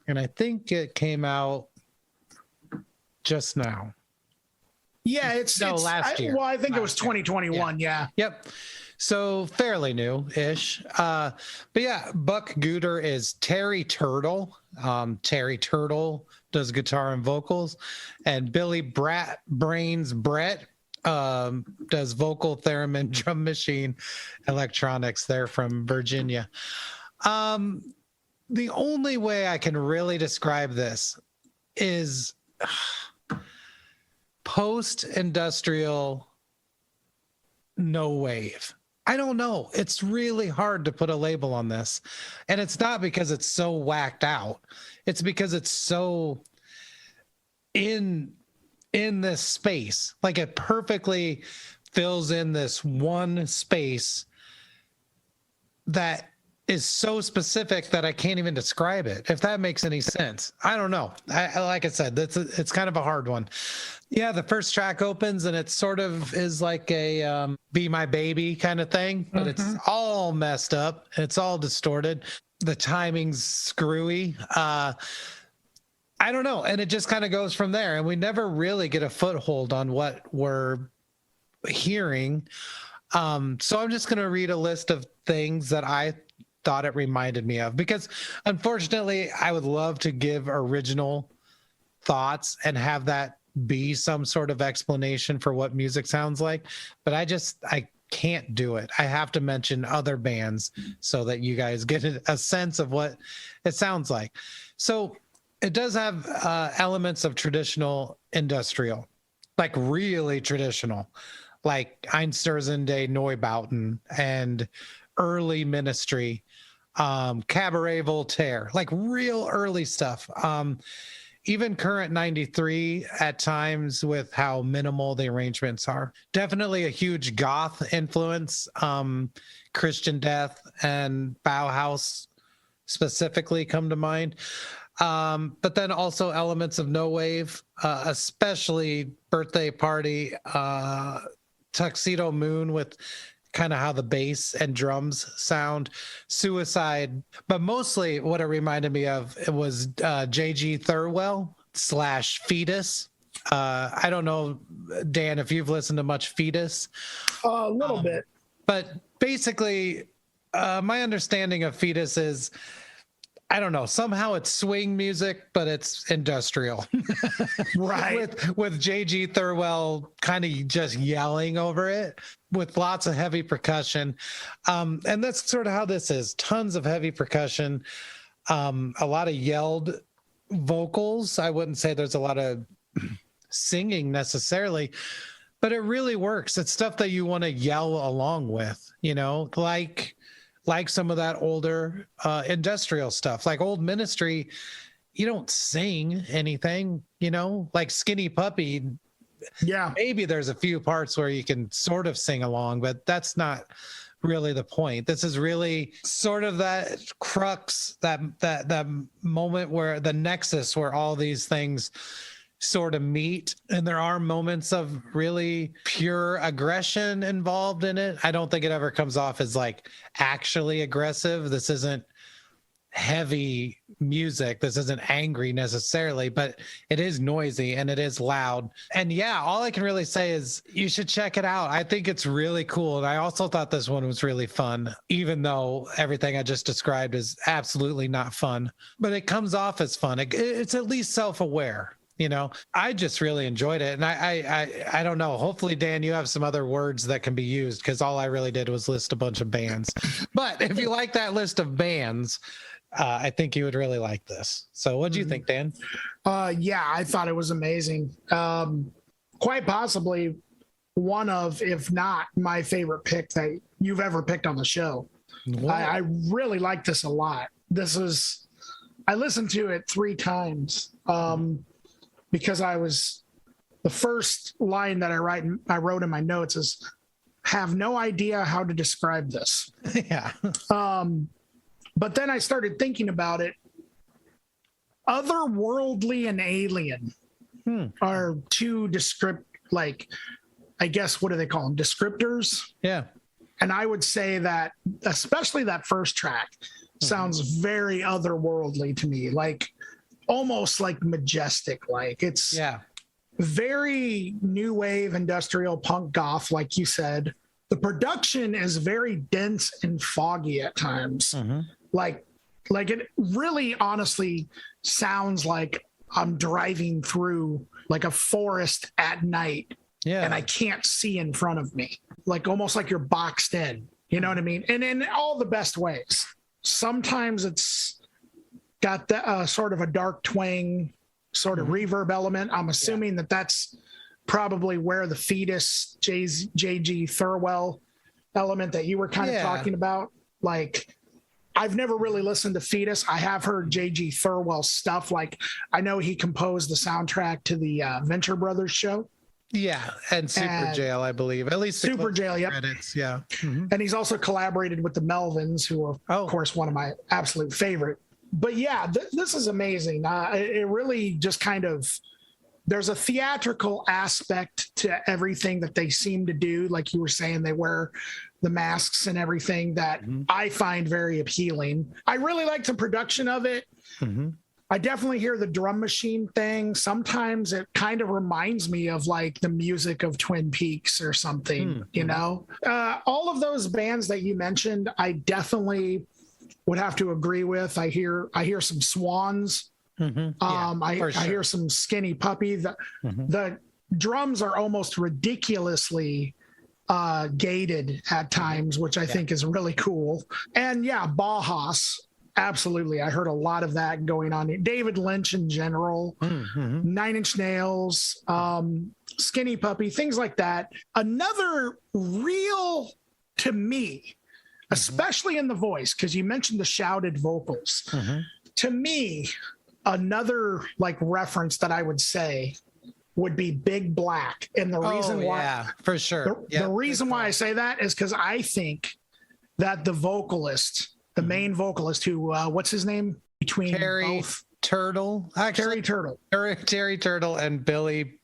Speaker 5: and I think it came out just now.
Speaker 1: Yeah,
Speaker 5: last year.
Speaker 1: I think it was 2021. Yeah.
Speaker 5: Yep. So fairly new-ish. But yeah, Buck Gooter is Terry Turtle. Terry Turtle does guitar and vocals, and Billy Brains Brett does vocal, theremin, drum machine, electronics. They're from Virginia. The only way I can really describe this is post-industrial no wave. I don't know. It's really hard to put a label on this. And it's not because it's so whacked out. It's because it's so in this space. Like it perfectly fills in this one space that is so specific that I can't even describe it, if that makes any sense. I don't know. I like I said, it's kind of a hard one. Yeah, the first track opens and it sort of is like a Be My Baby kind of thing, but it's all messed up. It's all distorted. The timing's screwy. I don't know. And it just kind of goes from there. And we never really get a foothold on what we're hearing. So I'm just going to read a list of things that I thought it reminded me of, because unfortunately I would love to give original thoughts and have that be some sort of explanation for what music sounds like, but I can't do it. I have to mention other bands so that you guys get a sense of what it sounds like. So It does have elements of traditional industrial, like really traditional, like Einstürzende Neubauten and early Ministry, Cabaret Voltaire, like real early stuff. Even current 93 at times with how minimal the arrangements are. Definitely a huge goth influence. Christian Death and Bauhaus specifically come to mind. But then also elements of no wave, especially Birthday Party, Tuxedo Moon with kind of how the bass and drums sound, Suicide, but mostly what it reminded me of, it was J.G. Thirlwell / Fetus. I don't know, Dan, if you've listened to much Fetus.
Speaker 1: A little bit.
Speaker 5: But basically, my understanding of Fetus is, I don't know, somehow it's swing music, but it's industrial.
Speaker 1: Right.
Speaker 5: with J.G. Thirlwell kind of just yelling over it with lots of heavy percussion. And that's sort of how this is. Tons of heavy percussion, a lot of yelled vocals. I wouldn't say there's a lot of singing necessarily, but it really works. It's stuff that you want to yell along with, you know, like some of that older industrial stuff, like old Ministry. You don't sing anything, you know, like Skinny Puppy.
Speaker 1: Yeah.
Speaker 5: Maybe there's a few parts where you can sort of sing along, but that's not really the point. This is really sort of that crux, that moment where the nexus where all these things sort of meet, and there are moments of really pure aggression involved in it. I don't think it ever comes off as like actually aggressive. This isn't heavy music. This isn't angry necessarily, but it is noisy and it is loud. And yeah, all I can really say is you should check it out. I think it's really cool. And I also thought this one was really fun, even though everything I just described is absolutely not fun, but it comes off as fun. It's at least self-aware. You know, I just really enjoyed it. And I don't know. Hopefully, Dan, you have some other words that can be used, because all I really did was list a bunch of bands. But if you like that list of bands, I think you would really like this. So what do you think, Dan?
Speaker 1: Yeah, I thought it was amazing. Quite possibly one of, if not my favorite pick that you've ever picked on the show. I really like this a lot. I listened to it 3 times. Because the first line that I wrote in my notes is, have no idea how to describe this.
Speaker 5: Yeah.
Speaker 1: But then I started thinking about it. Otherworldly and alien are 2 I guess, what do they call them? Descriptors.
Speaker 5: Yeah.
Speaker 1: And I would say that, especially that first track, sounds very otherworldly to me. Like, almost like majestic, like it's very new wave industrial punk goth, like you said. The production is very dense and foggy at times. Like it really honestly sounds like I'm driving through like a forest at night, and I can't see in front of me, like almost like you're boxed in, you know what I mean? And in all the best ways. Sometimes it's got that sort of a dark twang, sort of reverb element. I'm assuming that's probably where the Fetus J.G. Thirlwell element that you were kind of talking about. Like, I've never really listened to Fetus. I have heard J.G. Thirlwell stuff. Like, I know he composed the soundtrack to the Venture Brothers show.
Speaker 5: Yeah, and Super Jail, I believe. At least
Speaker 1: Super Jail, yep.
Speaker 5: Credits, yeah.
Speaker 1: And he's also collaborated with the Melvins, who are, of course, one of my absolute favorite. But yeah, this is amazing. It really just kind of, there's a theatrical aspect to everything that they seem to do. Like you were saying, they wear the masks and everything that I find very appealing. I really like the production of it. I definitely hear the drum machine thing. Sometimes it kind of reminds me of like the music of Twin Peaks or something, you know? All of those bands that you mentioned, I definitely would have to agree with. I hear some Swans. I hear some Skinny Puppy. The drums are almost ridiculously gated at times, which I think is really cool. And yeah, Bauhaus. Absolutely. I heard a lot of that going on. David Lynch in general,
Speaker 5: Mm-hmm.
Speaker 1: 9 Inch Nails, Skinny Puppy, things like that. Another real, to me, especially in the voice, because you mentioned the shouted vocals. To me, another like reference that I would say would be Big Black. And the reason why,
Speaker 5: yeah, for sure.
Speaker 1: The reason why I say that is because I think that the vocalist, the main vocalist who, what's his name? Between
Speaker 5: Terry
Speaker 1: both?
Speaker 5: Turtle. Actually, Terry Turtle and Billy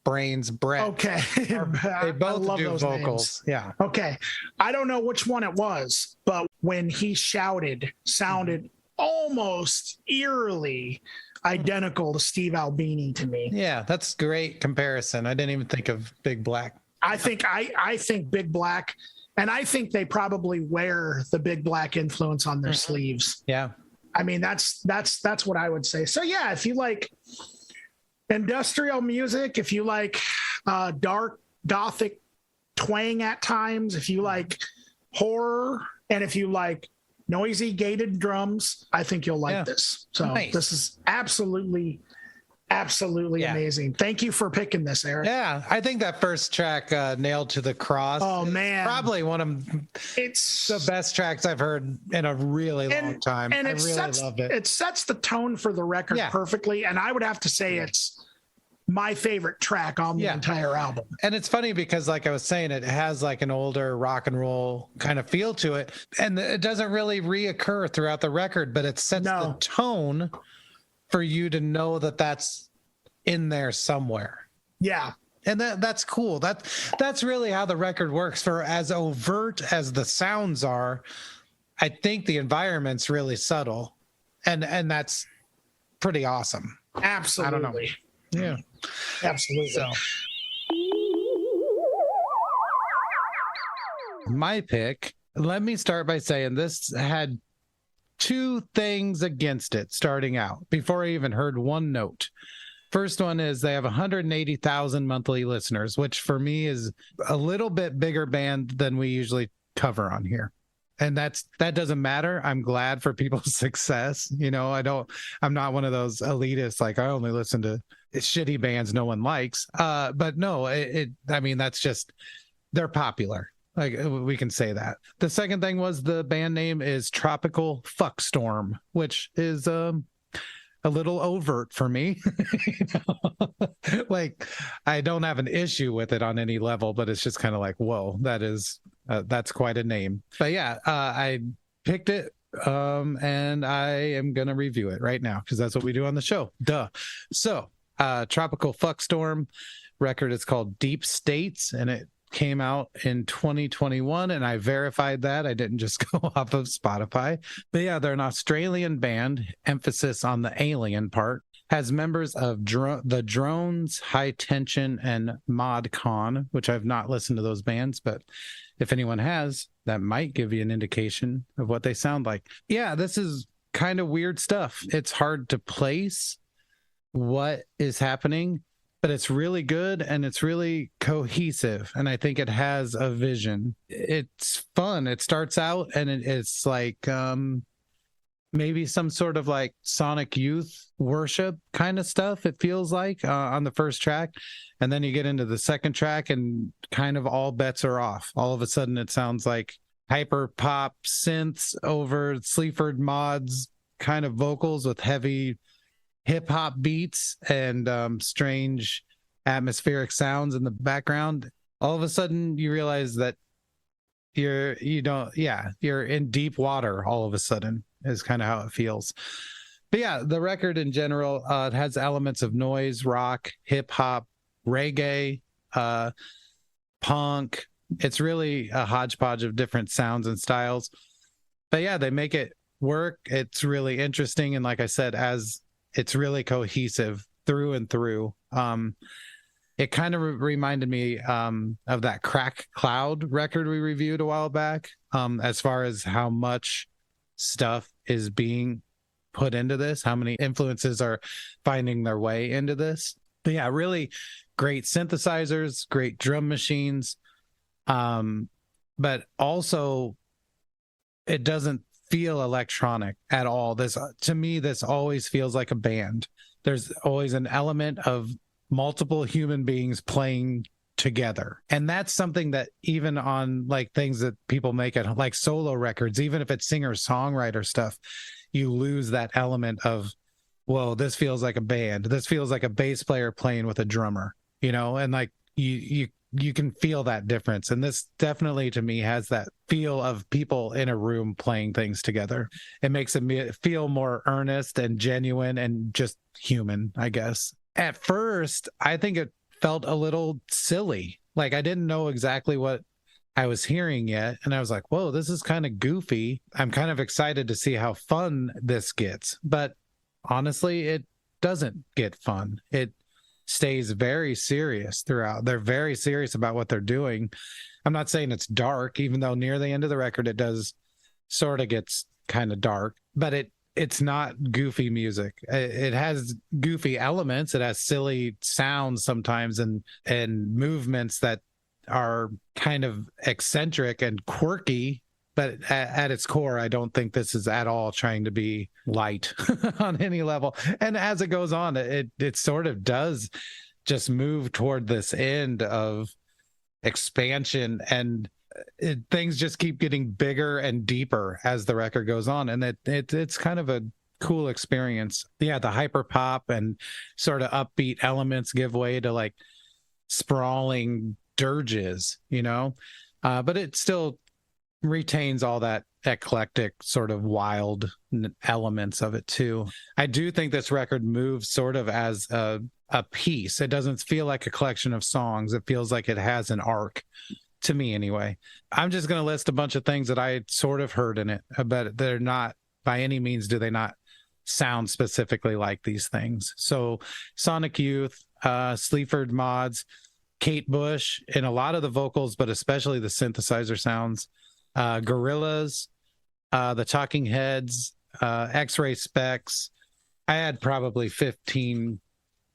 Speaker 5: Brains Brett.
Speaker 1: Okay.
Speaker 5: They both do vocals.
Speaker 1: Names.
Speaker 5: Yeah.
Speaker 1: Okay. I don't know which one it was, but when he shouted, sounded almost eerily identical to Steve Albini to me.
Speaker 5: Yeah, that's great comparison. I didn't even think of Big Black.
Speaker 1: I think Big Black, and I think they probably wear the Big Black influence on their sleeves.
Speaker 5: Yeah.
Speaker 1: I mean, that's what I would say. So yeah, if you like industrial music, if you like dark gothic twang at times, if you like horror, and if you like noisy gated drums, I think you'll like this. So This is absolutely amazing. Thank you for picking this, Erik.
Speaker 5: Yeah, I think that first track, Nailed to the Cross,
Speaker 1: oh man,
Speaker 5: probably one of the best tracks I've heard in a really long time.
Speaker 1: And
Speaker 5: I really love it.
Speaker 1: It sets the tone for the record perfectly, and I would have to say it's my favorite track on the entire album.
Speaker 5: And it's funny because, like I was saying, it has like an older rock and roll kind of feel to it, and it doesn't really reoccur throughout the record, but it sets the tone for you to know that that's in there somewhere.
Speaker 1: Yeah.
Speaker 5: And that's cool. That's really how the record works. For as overt as the sounds are, I think the environment's really subtle, and that's pretty awesome.
Speaker 1: Absolutely.
Speaker 5: I don't know. Yeah.
Speaker 1: Absolutely.
Speaker 5: So, my pick, let me start by saying this had two things against it starting out before I even heard one note. First one is they have 180,000 monthly listeners, which for me is a little bit bigger band than we usually cover on here. And that doesn't matter. I'm glad for people's success. You know, I'm not one of those elitists, like I only listen to shitty bands no one likes. But no, I mean, that's just, they're popular. Like we can say that. The second thing was the band name is Tropical Fuck Storm, which is a little overt for me. Like I don't have an issue with it on any level, but it's just kind of like, whoa, that's quite a name. But yeah, I picked it and I am gonna review it right now because that's what we do on the show. Duh. So Tropical Fuck Storm record is called Deep States, and it came out in 2021, and I verified that. I didn't just go off of Spotify. But yeah, they're an Australian band, emphasis on the alien part, has members of the Drones, High Tension, and Mod Con, which I've not listened to those bands, but if anyone has, that might give you an indication of what they sound like. Yeah, this is kind of weird stuff. It's hard to place what is happening, but it's really good and it's really cohesive. And I think it has a vision. It's fun. It starts out and it's like maybe some sort of like Sonic Youth worship kind of stuff. It feels like on the first track. And then you get into the second track and kind of all bets are off. All of a sudden it sounds like hyper pop synths over Sleaford Mods kind of vocals with heavy hip hop beats and strange atmospheric sounds in the background. All of a sudden you realize that you're in deep water all of a sudden is kind of how it feels. But yeah, the record in general, it has elements of noise, rock, hip hop, reggae, punk. It's really a hodgepodge of different sounds and styles. But yeah, they make it work. It's really interesting. And like I said, as it's really cohesive through and through. It kind of reminded me of that Crack Cloud record we reviewed a while back, as far as how much stuff is being put into this, how many influences are finding their way into this. But yeah, really great synthesizers, great drum machines, but also it doesn't feel electronic at all. This, to me, this always feels like a band. There's always an element of multiple human beings playing together. And that's something that even on like things that people make at like solo records, even if it's singer-songwriter stuff, you lose that element of, whoa, this feels like a band. This feels like a bass player playing with a drummer, you know, and like you can feel that difference. And this definitely to me has that feel of people in a room playing things together. It makes it feel more earnest and genuine and just human, I guess. At first, I think it felt a little silly. Like I didn't know exactly what I was hearing yet. And I was like, whoa, this is kind of goofy. I'm kind of excited to see how fun this gets. But honestly, it doesn't get fun. It stays very serious throughout. They're very serious about what they're doing. I'm not saying it's dark, even though near the end of the record it does sort of gets kind of dark, but it's not goofy music. It has goofy elements. It has silly sounds sometimes and movements that are kind of eccentric and quirky. But at its core, I don't think this is at all trying to be light on any level. And as it goes on, it sort of does just move toward this end of expansion, and things just keep getting bigger and deeper as the record goes on. And it's kind of a cool experience. Yeah, the hyper pop and sort of upbeat elements give way to like sprawling dirges, you know, but it still retains all that eclectic sort of wild elements of it too. I do think this record moves sort of as a piece. It doesn't feel like a collection of songs. It feels like it has an arc, to me anyway. I'm just going to list a bunch of things that I sort of heard in it, but they're not, by any means do they not sound specifically like these things. So Sonic Youth, Sleaford Mods, Kate Bush in a lot of the vocals, but especially the synthesizer sounds, Gorillaz, the Talking Heads, X-Ray Specs. I had probably 15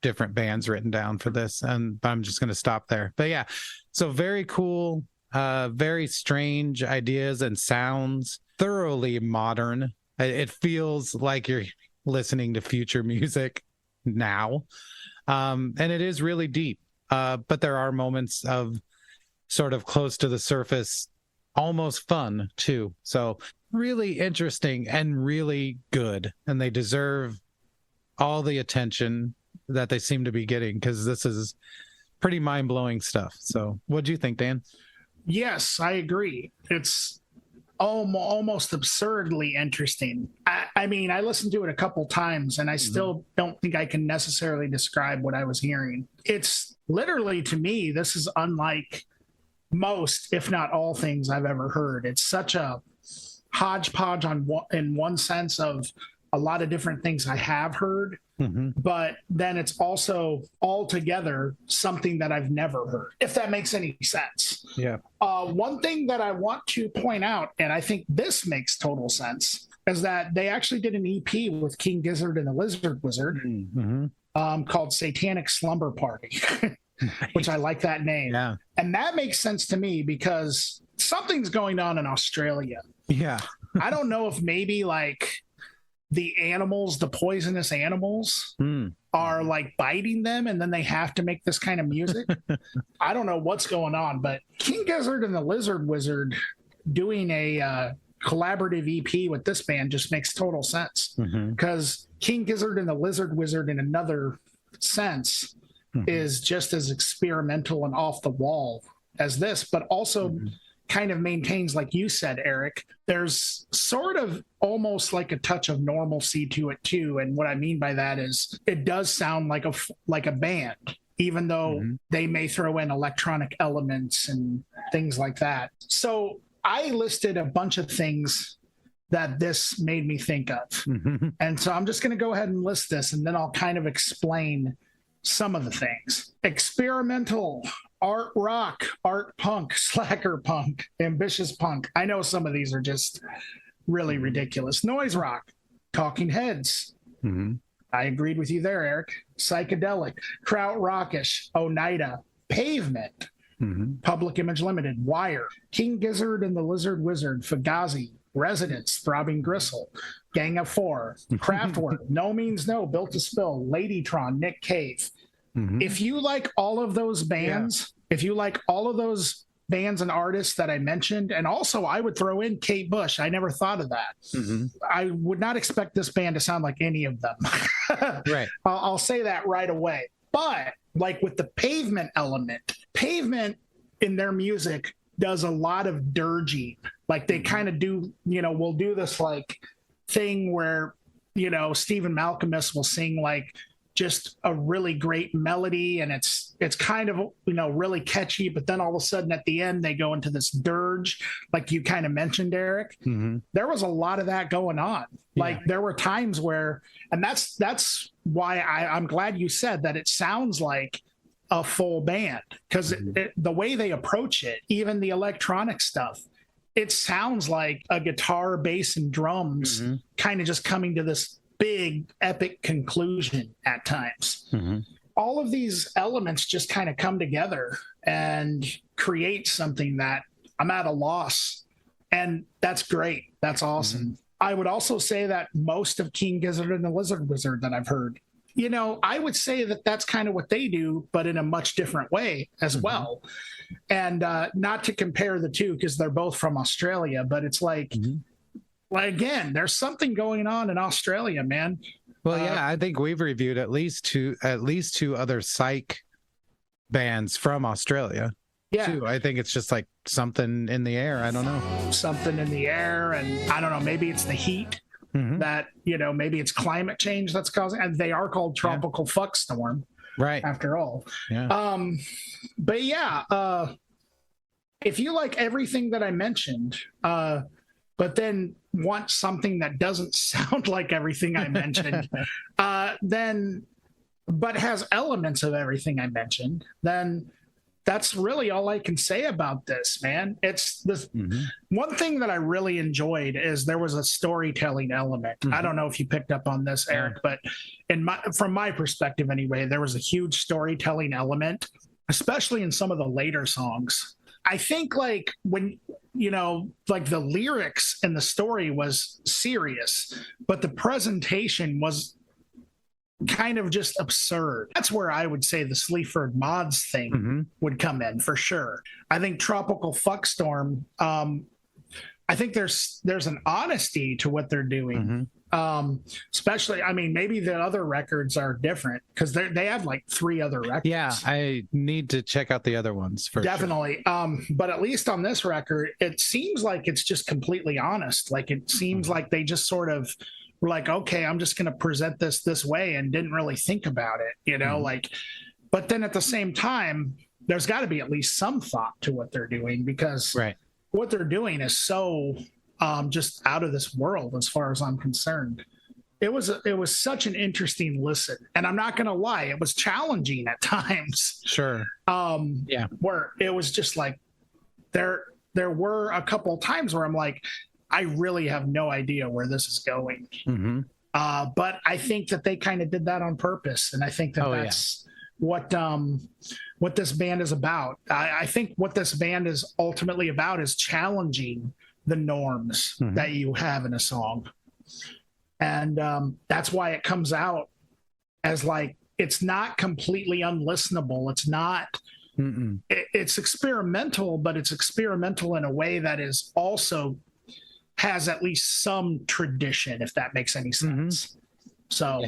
Speaker 5: different bands written down for this, and I'm just going to stop there. But yeah, so very cool, very strange ideas and sounds, thoroughly modern. It feels like you're listening to future music now, and it is really deep. But there are moments of sort of close to the surface, almost fun too. So really interesting and really good. And they deserve all the attention that they seem to be getting, because this is pretty mind-blowing stuff. So what do you think, Dan?
Speaker 1: Yes, I agree. It's almost absurdly interesting. I mean, I listened to it a couple times and I still don't think I can necessarily describe what I was hearing. It's literally, to me, this is unlike most, if not all, things I've ever heard. It's such a hodgepodge in one sense of a lot of different things I have heard, but then it's also altogether something that I've never heard, if that makes any sense.
Speaker 5: Yeah.
Speaker 1: One thing that I want to point out, and I think this makes total sense, is that they actually did an EP with King Gizzard and the Lizard Wizard called Satanic Slumber Party. Which I like that name. Yeah. And that makes sense to me because something's going on in Australia.
Speaker 5: Yeah.
Speaker 1: I don't know if maybe like the animals, the poisonous animals are like biting them and then they have to make this kind of music. I don't know what's going on, but King Gizzard and the Lizard Wizard doing a collaborative EP with this band just makes total sense, because King Gizzard and the Lizard Wizard in another sense is just as experimental and off the wall as this, but also kind of maintains, like you said, Erik, there's sort of almost like a touch of normalcy to it too. And what I mean by that is it does sound like a band, even though they may throw in electronic elements and things like that. So I listed a bunch of things that this made me think of. And so I'm just going to go ahead and list this, and then I'll kind of explain some of the things. Experimental, art rock, art punk, slacker punk, ambitious punk. I know some of these are just really ridiculous. Noise rock, Talking Heads. I agreed with you there, Erik. Psychedelic, kraut rockish, Oneida, Pavement, Public Image Limited, Wire, King Gizzard and the Lizard Wizard, Fugazi, Residents, Throbbing Gristle, Gang of Four, Kraftwerk, No Means No, Built to Spill, Ladytron, Nick Cave. If you like all of those bands, if you like all of those bands and artists that I mentioned, and also I would throw in Kate Bush. I never thought of that. I would not expect this band to sound like any of them.
Speaker 5: Right.
Speaker 1: I'll say that right away. But like with the Pavement element, Pavement in their music does a lot of dirging. Like they kind of do, we'll do this like thing where, Stephen Malcolmus will sing like just a really great melody, and it's kind of, really catchy, but then all of a sudden at the end they go into this dirge, like you kind of mentioned, Erik. There was a lot of that going on. Like there were times where, and that's why I'm glad you said that it sounds like a full band, because the way they approach it, even the electronic stuff, it sounds like a guitar, bass, and drums kind of just coming to this big epic conclusion at times. All of these elements just kind of come together and create something that I'm at a loss, and that's great. That's awesome. I would also say that most of King Gizzard and the Lizard Wizard that I've heard, I would say that that's kind of what they do, but in a much different way as well. And not to compare the two, because they're both from Australia, but it's like again, there's something going on in Australia, man.
Speaker 6: Well, yeah, I think we've reviewed at least two other psych bands from Australia.
Speaker 1: Yeah,
Speaker 6: too. I think it's just like something in the air. I don't know.
Speaker 1: Something in the air, and I don't know. Maybe it's the heat that maybe it's climate change that's causing. And they are called Tropical Fuck Storm,
Speaker 6: right?
Speaker 1: After all,
Speaker 6: yeah.
Speaker 1: But yeah, if you like everything that I mentioned, but then want something that doesn't sound like everything I mentioned, then, but has elements of everything I mentioned, then that's really all I can say about this, man. It's this one thing that I really enjoyed is there was a storytelling element. I don't know if you picked up on this, Erik, but from my perspective anyway, there was a huge storytelling element, especially in some of the later songs. I think like when, like the lyrics and the story was serious, but the presentation was kind of just absurd. That's where I would say the Sleaford Mods thing would come in for sure. I think Tropical Fuck Storm, I think there's an honesty to what they're doing. Especially, I mean, maybe the other records are different because they have like 3 other records.
Speaker 6: Yeah, I need to check out the other ones for
Speaker 1: definitely. Sure. But at least on this record, it seems like it's just completely honest. Like it seems like they just sort of were like, okay, I'm just going to present this way, and didn't really think about it, like. But then at the same time, there's got to be at least some thought to what they're doing, because what they're doing is so just out of this world as far as I'm concerned. It was such an interesting listen, and I'm not going to lie, it was challenging at times.
Speaker 6: Sure.
Speaker 1: Where it was just like there were a couple of times where I'm like, I really have no idea where this is going. But I think that they kind of did that on purpose, and I think that that's what this band is about. I think what this band is ultimately about is challenging the norms that you have in a song. And that's why it comes out as like, it's not completely unlistenable. It's not, it's experimental, but it's experimental in a way that is also has at least some tradition, if that makes any sense. So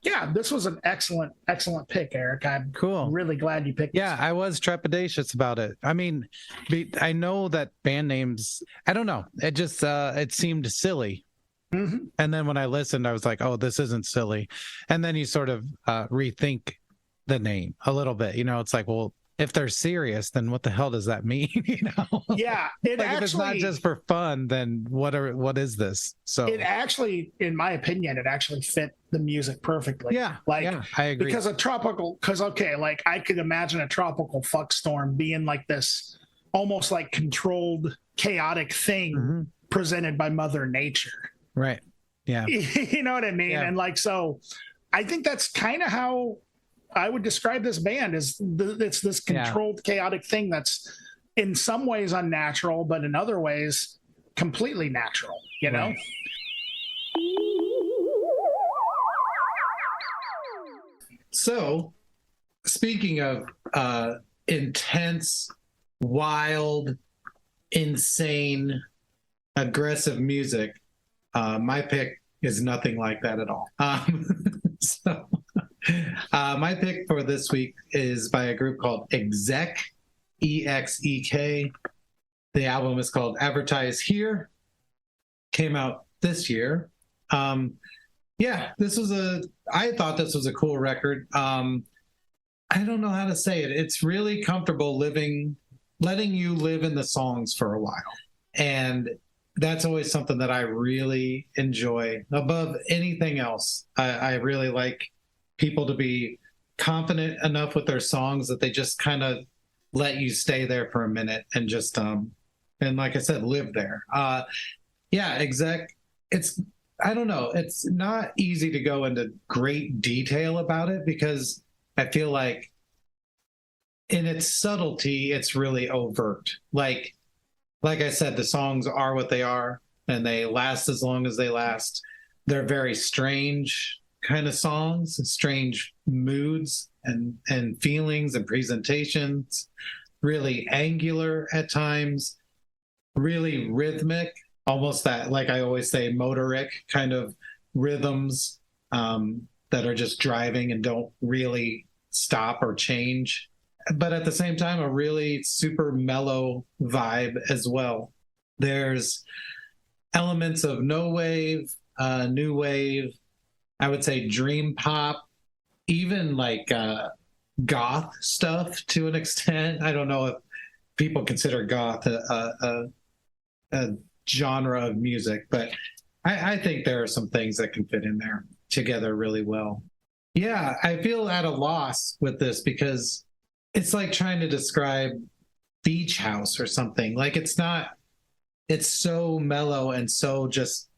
Speaker 1: yeah, this was an excellent pick, Erik. I'm really glad you picked this.
Speaker 6: I was trepidatious about it. I mean, I know that band names, I don't know. It just, it seemed silly. And then when I listened, I was like, oh, this isn't silly. And then you sort of rethink the name a little bit. It's like, well, if they're serious, then what the hell does that mean?
Speaker 1: Yeah,
Speaker 6: like if it's not just for fun, then what is this? So
Speaker 1: it actually, in my opinion, it actually fit the music perfectly.
Speaker 6: I agree.
Speaker 1: Because like I could imagine a tropical fuck storm being like this, almost like controlled, chaotic thing presented by Mother Nature.
Speaker 6: Right. Yeah.
Speaker 1: You know what I mean? Yeah. And like, so I think that's kind of how I would describe this band, is it's this controlled, chaotic thing that's in some ways unnatural, but in other ways completely natural. you know?
Speaker 2: So, speaking of intense, wild, insane, aggressive music, my pick is nothing like that at all. My pick for this week is by a group called Exek, EXEK. The album is called Advertise Here. Came out this year. I thought this was a cool record. I don't know how to say it. It's really comfortable letting you live in the songs for a while. And that's always something that I really enjoy above anything else. I really like people to be confident enough with their songs that they just kind of let you stay there for a minute and just, and like I said, live there. Exec, I don't know. It's not easy to go into great detail about it because I feel like in its subtlety, it's really overt. Like I said, the songs are what they are and they last as long as they last. They're very strange kind of songs, strange moods and feelings and presentations, really angular at times, really rhythmic, almost that, like I always say, motoric kind of rhythms that are just driving and don't really stop or change. But at the same time, a really super mellow vibe as well. There's elements of no wave, new wave, I would say dream pop, even like goth stuff to an extent. I don't know if people consider goth a genre of music, but I think there are some things that can fit in there together really well. Yeah, I feel at a loss with this because it's like trying to describe Beach House or something. Like it's so mellow and so just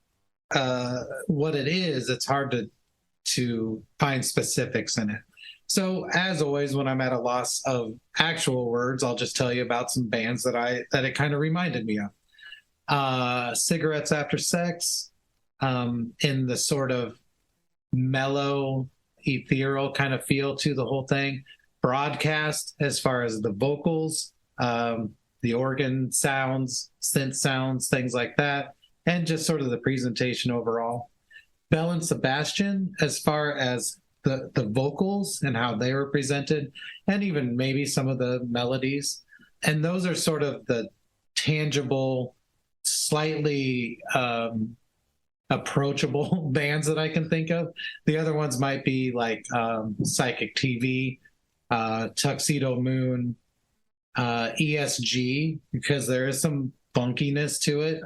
Speaker 2: what it is. It's hard to find specifics in it. So as always, when I'm at a loss of actual words, I'll just tell you about some bands that it kind of reminded me of. Cigarettes After Sex, in the sort of mellow, ethereal kind of feel to the whole thing. Broadcast, as far as the vocals, the organ sounds, synth sounds, things like that, and just sort of the presentation overall. Belle and Sebastian, as far as the vocals and how they were presented, and even maybe some of the melodies. And those are sort of the tangible, slightly approachable bands that I can think of. The other ones might be like Psychic TV, Tuxedo Moon, ESG, because there is some funkiness to it.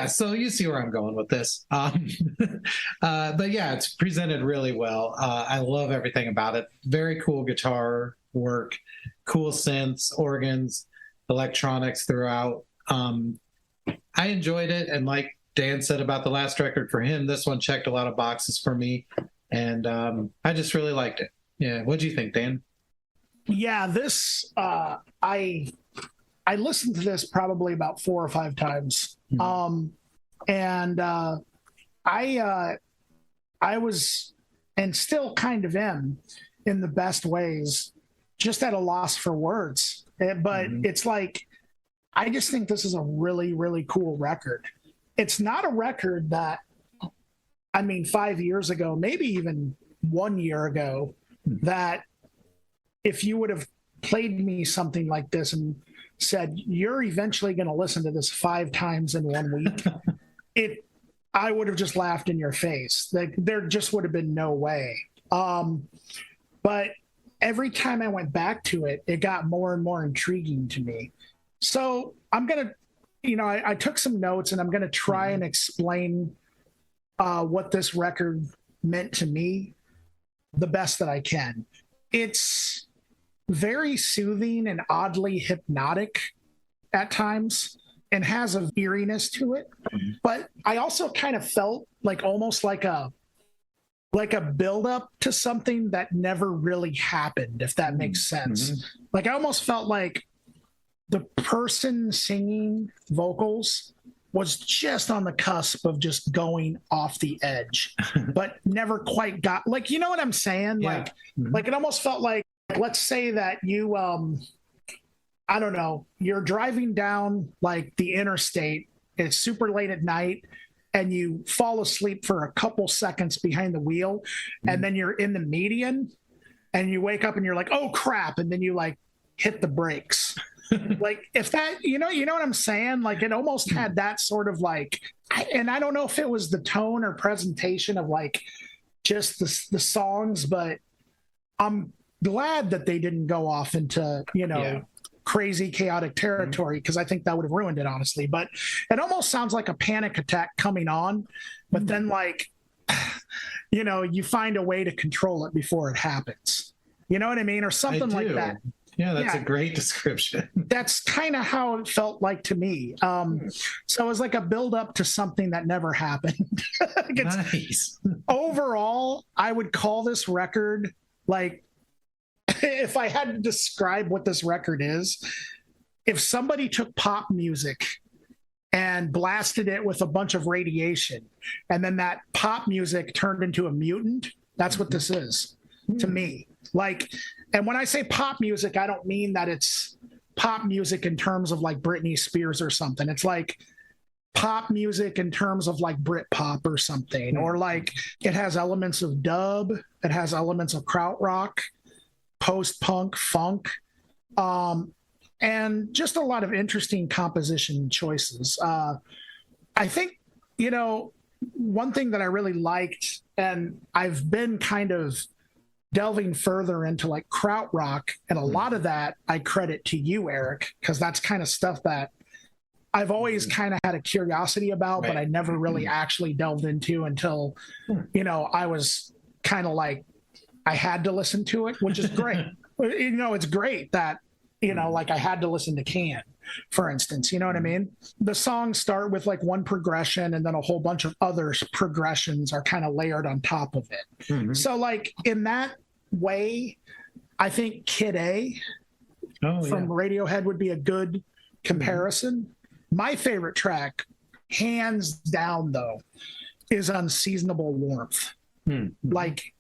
Speaker 2: So you see where I'm going with this. But yeah, it's presented really well. I love everything about it. Very cool guitar work, cool synths, organs, electronics throughout. I enjoyed it, and like Dan said about the last record for him, this one checked a lot of boxes for me, and I just really liked it. Yeah, what do you think, Dan?
Speaker 1: Yeah, this I listened to this probably about 4 or 5 times, and I was, and still kind of am, in the best ways, just at a loss for words. But it's like, I just think this is a really, really cool record. It's not a record that, 5 years ago, maybe even 1 year ago, that if you would have played me something like this and said, you're eventually going to listen to this 5 times in 1 week, I would have just laughed in your face. Like, there just would have been no way. But every time I went back to it, it got more and more intriguing to me. So I'm going to, I took some notes, and I'm going to try and explain what this record meant to me the best that I can. It's very soothing and oddly hypnotic at times, and has a eeriness to it. But I also kind of felt like almost like a build-up to something that never really happened, if that makes sense. Like, I almost felt like the person singing vocals was just on the cusp of just going off the edge, but never quite got, like, you know what I'm saying?
Speaker 2: Yeah.
Speaker 1: Like it almost felt like, let's say that you, I don't know, you're driving down like the interstate, it's super late at night, and you fall asleep for a couple seconds behind the wheel, and then you're in the median, and you wake up and you're like, oh crap, and then you like hit the brakes. Like if that, you know what I'm saying? Like it almost had that sort of like, and I don't know if it was the tone or presentation of like just the songs, but I'm glad that they didn't go off into, crazy chaotic territory, because I think that would have ruined it, honestly. But it almost sounds like a panic attack coming on, but then like, you find a way to control it before it happens. You know what I mean? Or something like that.
Speaker 2: Yeah, that's a great description.
Speaker 1: That's kind of how it felt like to me. So it was like a build up to something that never happened.
Speaker 2: Nice.
Speaker 1: Overall, I would call this record like, if I had to describe what this record is, if somebody took pop music and blasted it with a bunch of radiation, and then that pop music turned into a mutant, that's what this is to me. Like, and when I say pop music, I don't mean that it's pop music in terms of like Britney Spears or something. It's like pop music in terms of like Britpop or something, or like it has elements of dub, it has elements of krautrock, post-punk, funk, and just a lot of interesting composition choices. I think, one thing that I really liked, and I've been kind of delving further into like krautrock, and a lot of that I credit to you, Erik, because that's kind of stuff that I've always kind of had a curiosity about, but I never really actually delved into until, I was kind of like, I had to listen to it, which is great. It's great that, like I had to listen to Can, for instance, you know what I mean? The songs start with like one progression, and then a whole bunch of other progressions are kind of layered on top of it. So like in that way, I think Kid A from Radiohead would be a good comparison. My favorite track, hands down though, is Unseasonable Warmth. Like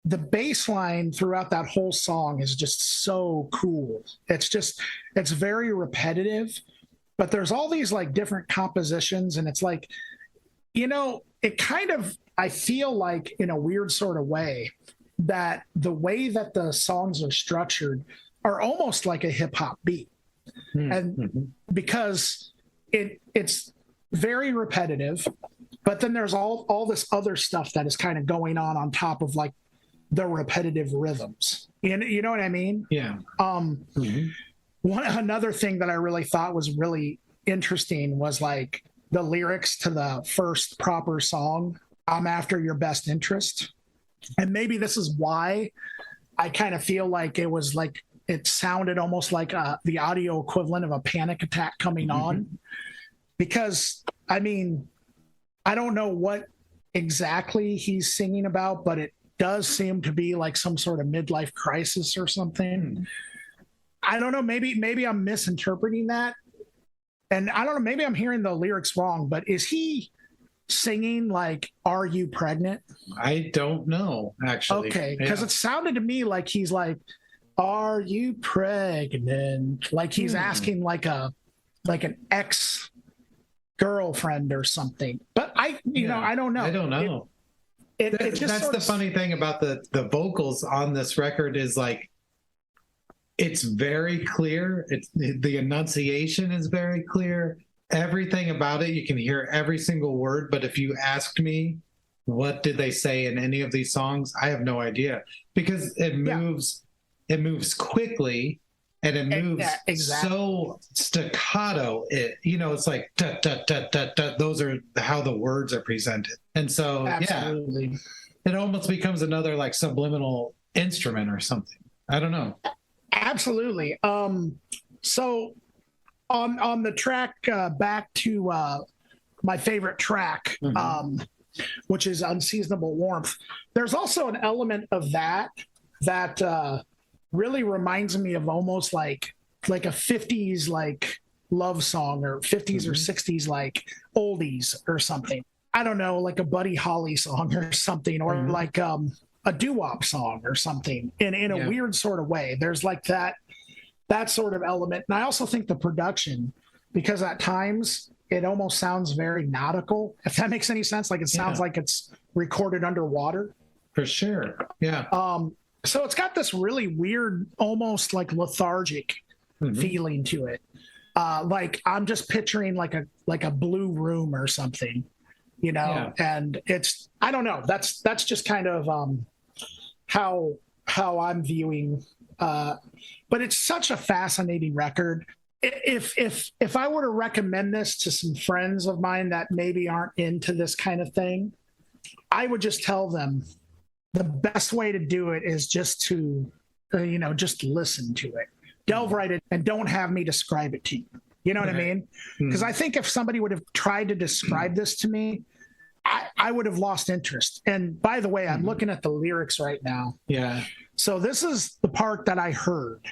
Speaker 1: the bass line throughout that whole song is just so cool. It's very repetitive, but there's all these like different compositions, and it's like, it kind of, I feel like in a weird sort of way that the way that the songs are structured are almost like a hip hop beat. And because it's very repetitive, but then there's all this other stuff that is kind of going on top of like the repetitive rhythms. You know what I mean?
Speaker 2: Yeah.
Speaker 1: Another thing that I really thought was really interesting was like the lyrics to the first proper song, I'm After Your Best Interest. And maybe this is why I kind of feel like it was like, it sounded almost like the audio equivalent of a panic attack coming on. Because, I mean, I don't know what exactly he's singing about, but it does seem to be like some sort of midlife crisis or something. I don't know. Maybe I'm misinterpreting that. And I don't know, maybe I'm hearing the lyrics wrong, but is he singing like, are you pregnant?
Speaker 2: I don't know, actually.
Speaker 1: Okay. Because it sounded to me like he's like, are you pregnant? Like he's asking like an ex girlfriend or something. But I don't know.
Speaker 2: I don't know. That's the funny thing about the vocals on this record is like, it's very clear. The enunciation is very clear. Everything about it, you can hear every single word. But if you asked me, what did they say in any of these songs? I have no idea, because it moves quickly, and it moves so staccato. It's like da, da, da, da, da. Those are how the words are presented. And so, it almost becomes another like subliminal instrument or something. I don't know.
Speaker 1: Absolutely. So on the track, back to my favorite track, which is Unseasonable Warmth, there's also an element of that really reminds me of almost like like a 50s like love song or 50s or 60s like oldies or something. I don't know, like a Buddy Holly song or something, or like a doo-wop song or something in a weird sort of way. There's like that sort of element. And I also think the production, because at times it almost sounds very nautical, if that makes any sense. Like it sounds like it's recorded underwater.
Speaker 2: For sure. Yeah.
Speaker 1: So it's got this really weird, almost like lethargic feeling to it. Like I'm just picturing like a blue room or something, you know, and it's, I don't know. That's just kind of how I'm viewing, but it's such a fascinating record. If I were to recommend this to some friends of mine that maybe aren't into this kind of thing, I would just tell them the best way to do it is just to, just listen to it, delve right in, and don't have me describe it to you. You know what I mean? Because I think if somebody would have tried to describe this to me, I would have lost interest. And by the way, I'm looking at the lyrics right now.
Speaker 2: Yeah.
Speaker 1: So this is the part that I heard.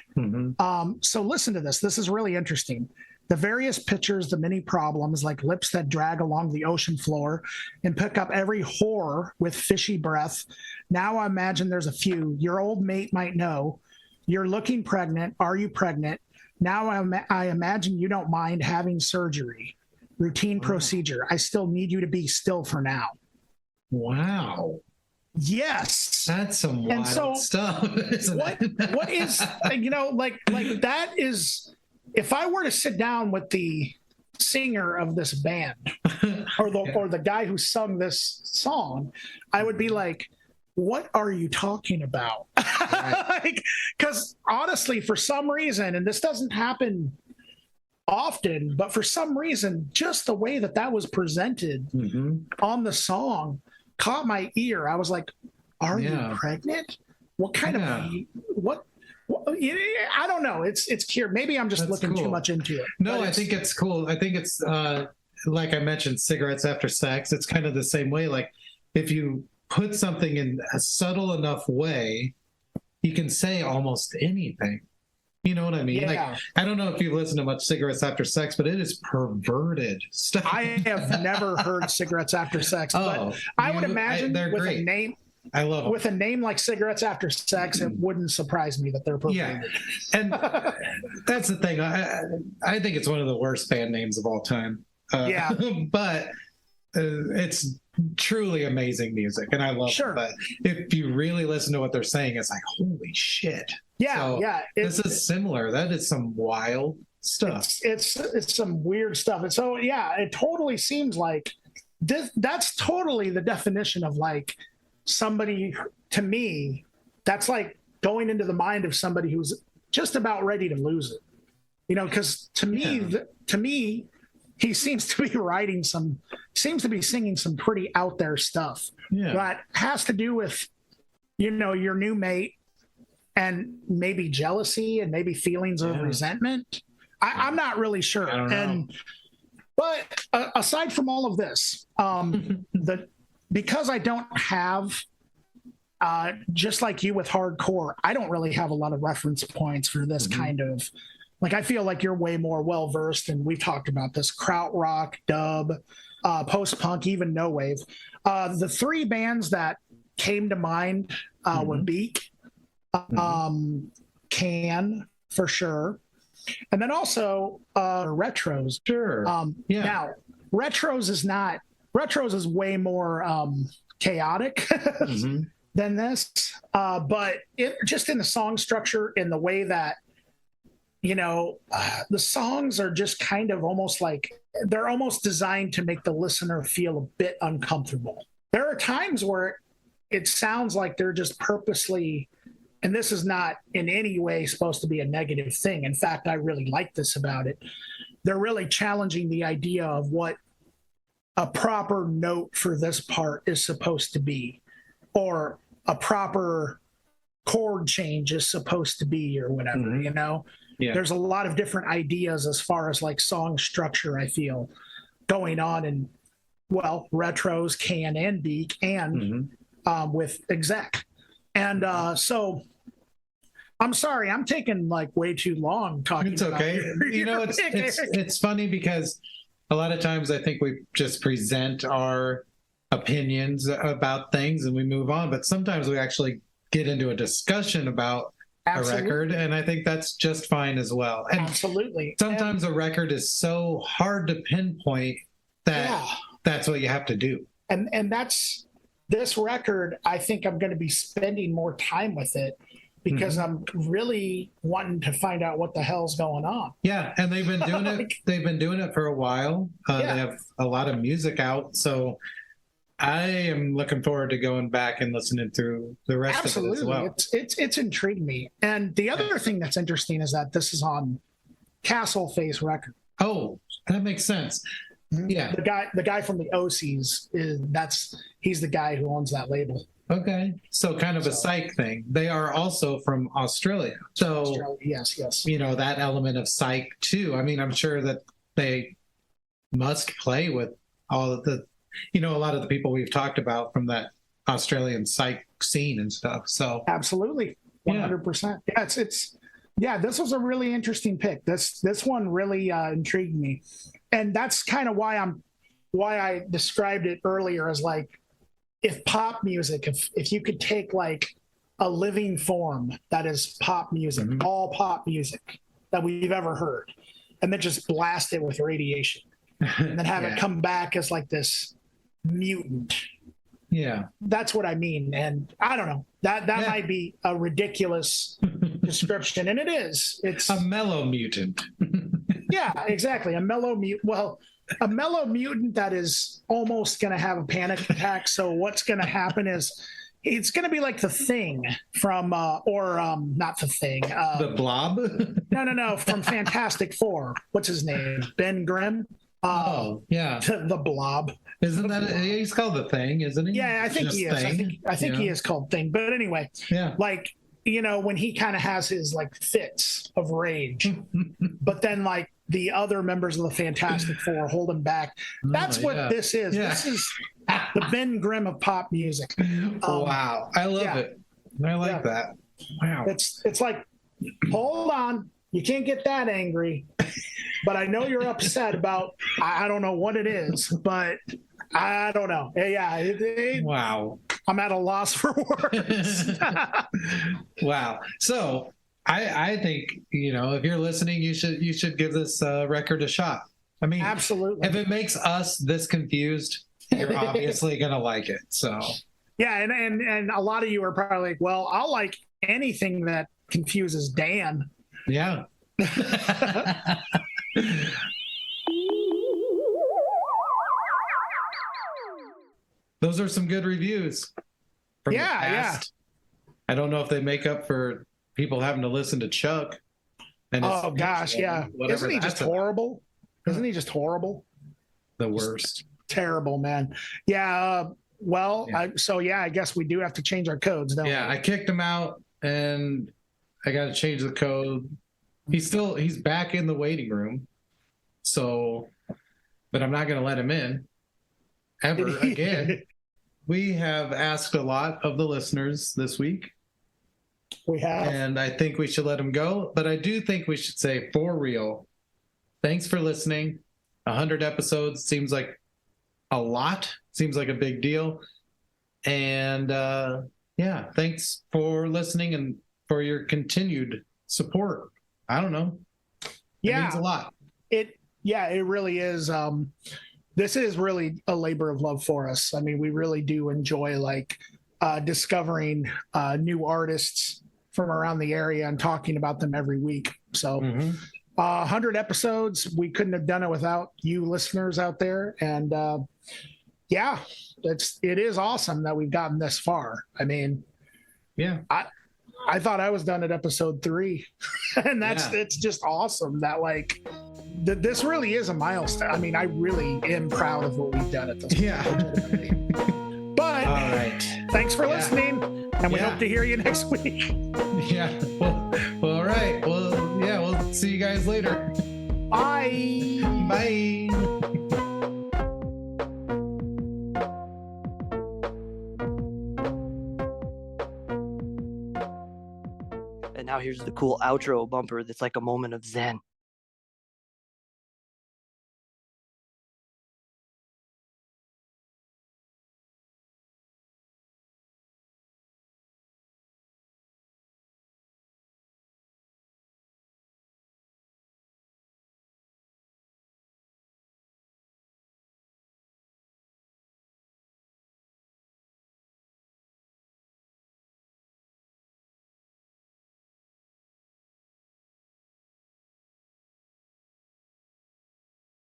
Speaker 1: So listen to this. This is really interesting. The various pictures, the many problems, like lips that drag along the ocean floor and pick up every whore with fishy breath. Now I imagine there's a few. Your old mate might know. You're looking pregnant. Are you pregnant? Now I imagine you don't mind having surgery. Routine procedure. I still need you to be still for now.
Speaker 2: Wow.
Speaker 1: Yes.
Speaker 2: That's some wild stuff.
Speaker 1: What is, like that is, if I were to sit down with the singer of this band or the guy who sung this song, I would be like, what are you talking about? Right. Because honestly, for some reason, and this doesn't happen often, but for some reason, just the way that was presented on the song caught my ear. I was like, are you pregnant? What kind of, what? I don't know. It's curious. Maybe I'm just looking too much into it.
Speaker 2: No, I think it's cool. I think it's like I mentioned, cigarettes after sex. It's kind of the same way. Like if you put something in a subtle enough way, you can say almost anything. You know what I mean?
Speaker 1: Yeah.
Speaker 2: Like, I don't know if you listen to much Cigarettes After Sex, but it is perverted stuff.
Speaker 1: I have never heard Cigarettes After Sex, but I would imagine with a name,
Speaker 2: I love them.
Speaker 1: With a name like Cigarettes After Sex, it wouldn't surprise me that they're perverted.
Speaker 2: Yeah. And that's the thing. I think it's one of the worst band names of all time. But it's truly amazing music, and I love it. But if you really listen to what they're saying, it's like, holy shit. This is similar. That is some wild stuff.
Speaker 1: It's some weird stuff. And so, it totally seems like that's totally the definition of like somebody, to me, that's like going into the mind of somebody who's just about ready to lose it. Because to me, he seems to be singing some pretty out there stuff that has to do with, your new mate and maybe jealousy and maybe feelings of resentment. I'm not really sure.
Speaker 2: I don't know.
Speaker 1: But aside from all of this, because I don't have, just like you with hardcore, I don't really have a lot of reference points for this kind of, like, I feel like you're way more well-versed, and we've talked about this, krautrock, dub, post-punk, even no wave. The three bands that came to mind were Beak, Can, for sure, and then also Retros.
Speaker 2: Sure.
Speaker 1: Now, Retros is way more chaotic than this, but just in the song structure, in the way that, the songs are just kind of almost like they're almost designed to make the listener feel a bit uncomfortable. There are times where it sounds like they're just purposely, and this is not in any way supposed to be a negative thing. In fact, I really like this about it. They're really challenging the idea of what a proper note for this part is supposed to be, or a proper chord change is supposed to be, or whatever, There's a lot of different ideas as far as like song structure, I feel, going on in, Retros, Can, and Beak, and with Exek. And so I'm sorry, I'm taking like way too long talking.
Speaker 2: It's okay. It's funny because a lot of times I think we just present our opinions about things and we move on, but sometimes we actually get into a discussion about
Speaker 1: Absolutely.
Speaker 2: a record, and I think that's just fine as well. And
Speaker 1: absolutely.
Speaker 2: Sometimes a record is so hard to pinpoint that that's what you have to do.
Speaker 1: And that's this record. I think I'm going to be spending more time with it because I'm really wanting to find out what the hell's going on.
Speaker 2: Yeah, and they've been doing it. They've been doing it for a while. They have a lot of music out, so I am looking forward to going back and listening through the rest of it as well.
Speaker 1: It's intrigued me. And the other thing that's interesting is that this is on Castle Face Record.
Speaker 2: Oh, that makes sense. Yeah,
Speaker 1: the guy from the OCs he's the guy who owns that label.
Speaker 2: Okay, so kind of a psych thing. They are also from Australia, so
Speaker 1: yes,
Speaker 2: that element of psych too. I mean, I'm sure that they must play with all of the, a lot of the people we've talked about from that Australian psych scene and stuff. So
Speaker 1: absolutely, 100%. Yeah, this was a really interesting pick. This one really intrigued me, and that's kind of why I described it earlier as like, if pop music, if you could take like a living form that is pop music, all pop music that we've ever heard, and then just blast it with radiation, and then have it come back as like this mutant.
Speaker 2: Yeah,
Speaker 1: that's what I mean. And I don't know, that might be a ridiculous description, and it is. It's
Speaker 2: a mellow mutant.
Speaker 1: Yeah, exactly. A mellow mutant that is almost going to have a panic attack. So what's going to happen is it's going to be like the Thing from, not the Thing.
Speaker 2: The Blob?
Speaker 1: No, from Fantastic Four. What's his name? Ben Grimm? The Blob.
Speaker 2: Isn't that, he's called the Thing, isn't he?
Speaker 1: Yeah, I think he is. I think he is called Thing. But anyway, like, when he kind of has his like fits of rage, but then like the other members of the Fantastic Four hold him back. That's what this is.
Speaker 2: Yeah.
Speaker 1: This is the Ben Grimm of pop music.
Speaker 2: Wow. I love it. I like that. Wow.
Speaker 1: It's like, hold on, you can't get that angry, but I know you're upset about, I don't know what it is, but I don't know. Yeah.
Speaker 2: Wow.
Speaker 1: I'm at a loss for words.
Speaker 2: Wow. So I think, if you're listening, you should give this record a shot. I mean,
Speaker 1: absolutely.
Speaker 2: If it makes us this confused, you're obviously going to like it. So
Speaker 1: yeah. And a lot of you are probably like, well, I'll like anything that confuses Dan.
Speaker 2: Yeah. Those are some good reviews. From the past. I don't know if they make up for people having to listen to Chuck. And
Speaker 1: isn't he just horrible? Isn't he just horrible?
Speaker 2: The worst.
Speaker 1: Terrible, man. Yeah. I guess we do have to change our codes, don't we?
Speaker 2: I kicked him out, and I got to change the code. He's back in the waiting room. So, but I'm not going to let him in ever again. We have asked a lot of the listeners this week.
Speaker 1: We have.
Speaker 2: And I think we should let him go. But I do think we should say, for real, thanks for listening. 100 episodes seems like a lot. Seems like a big deal. And thanks for listening and for your continued support. I don't know. It means a lot.
Speaker 1: It really is. This is really a labor of love for us. I mean, we really do enjoy discovering new artists from around the area and talking about them every week. So 100 episodes, we couldn't have done it without you listeners out there. And it is awesome that we've gotten this far. I mean, I thought I was done at episode 3 and it's just awesome that this really is a milestone. I mean, I really am proud of what we've done at this point.
Speaker 2: Yeah.
Speaker 1: But
Speaker 2: all right.
Speaker 1: Thanks for listening, and we hope to hear you next week.
Speaker 2: Yeah. Well, all right. Well, we'll see you guys later.
Speaker 1: Bye.
Speaker 2: Bye.
Speaker 3: And now here's the cool outro bumper that's like a moment of zen.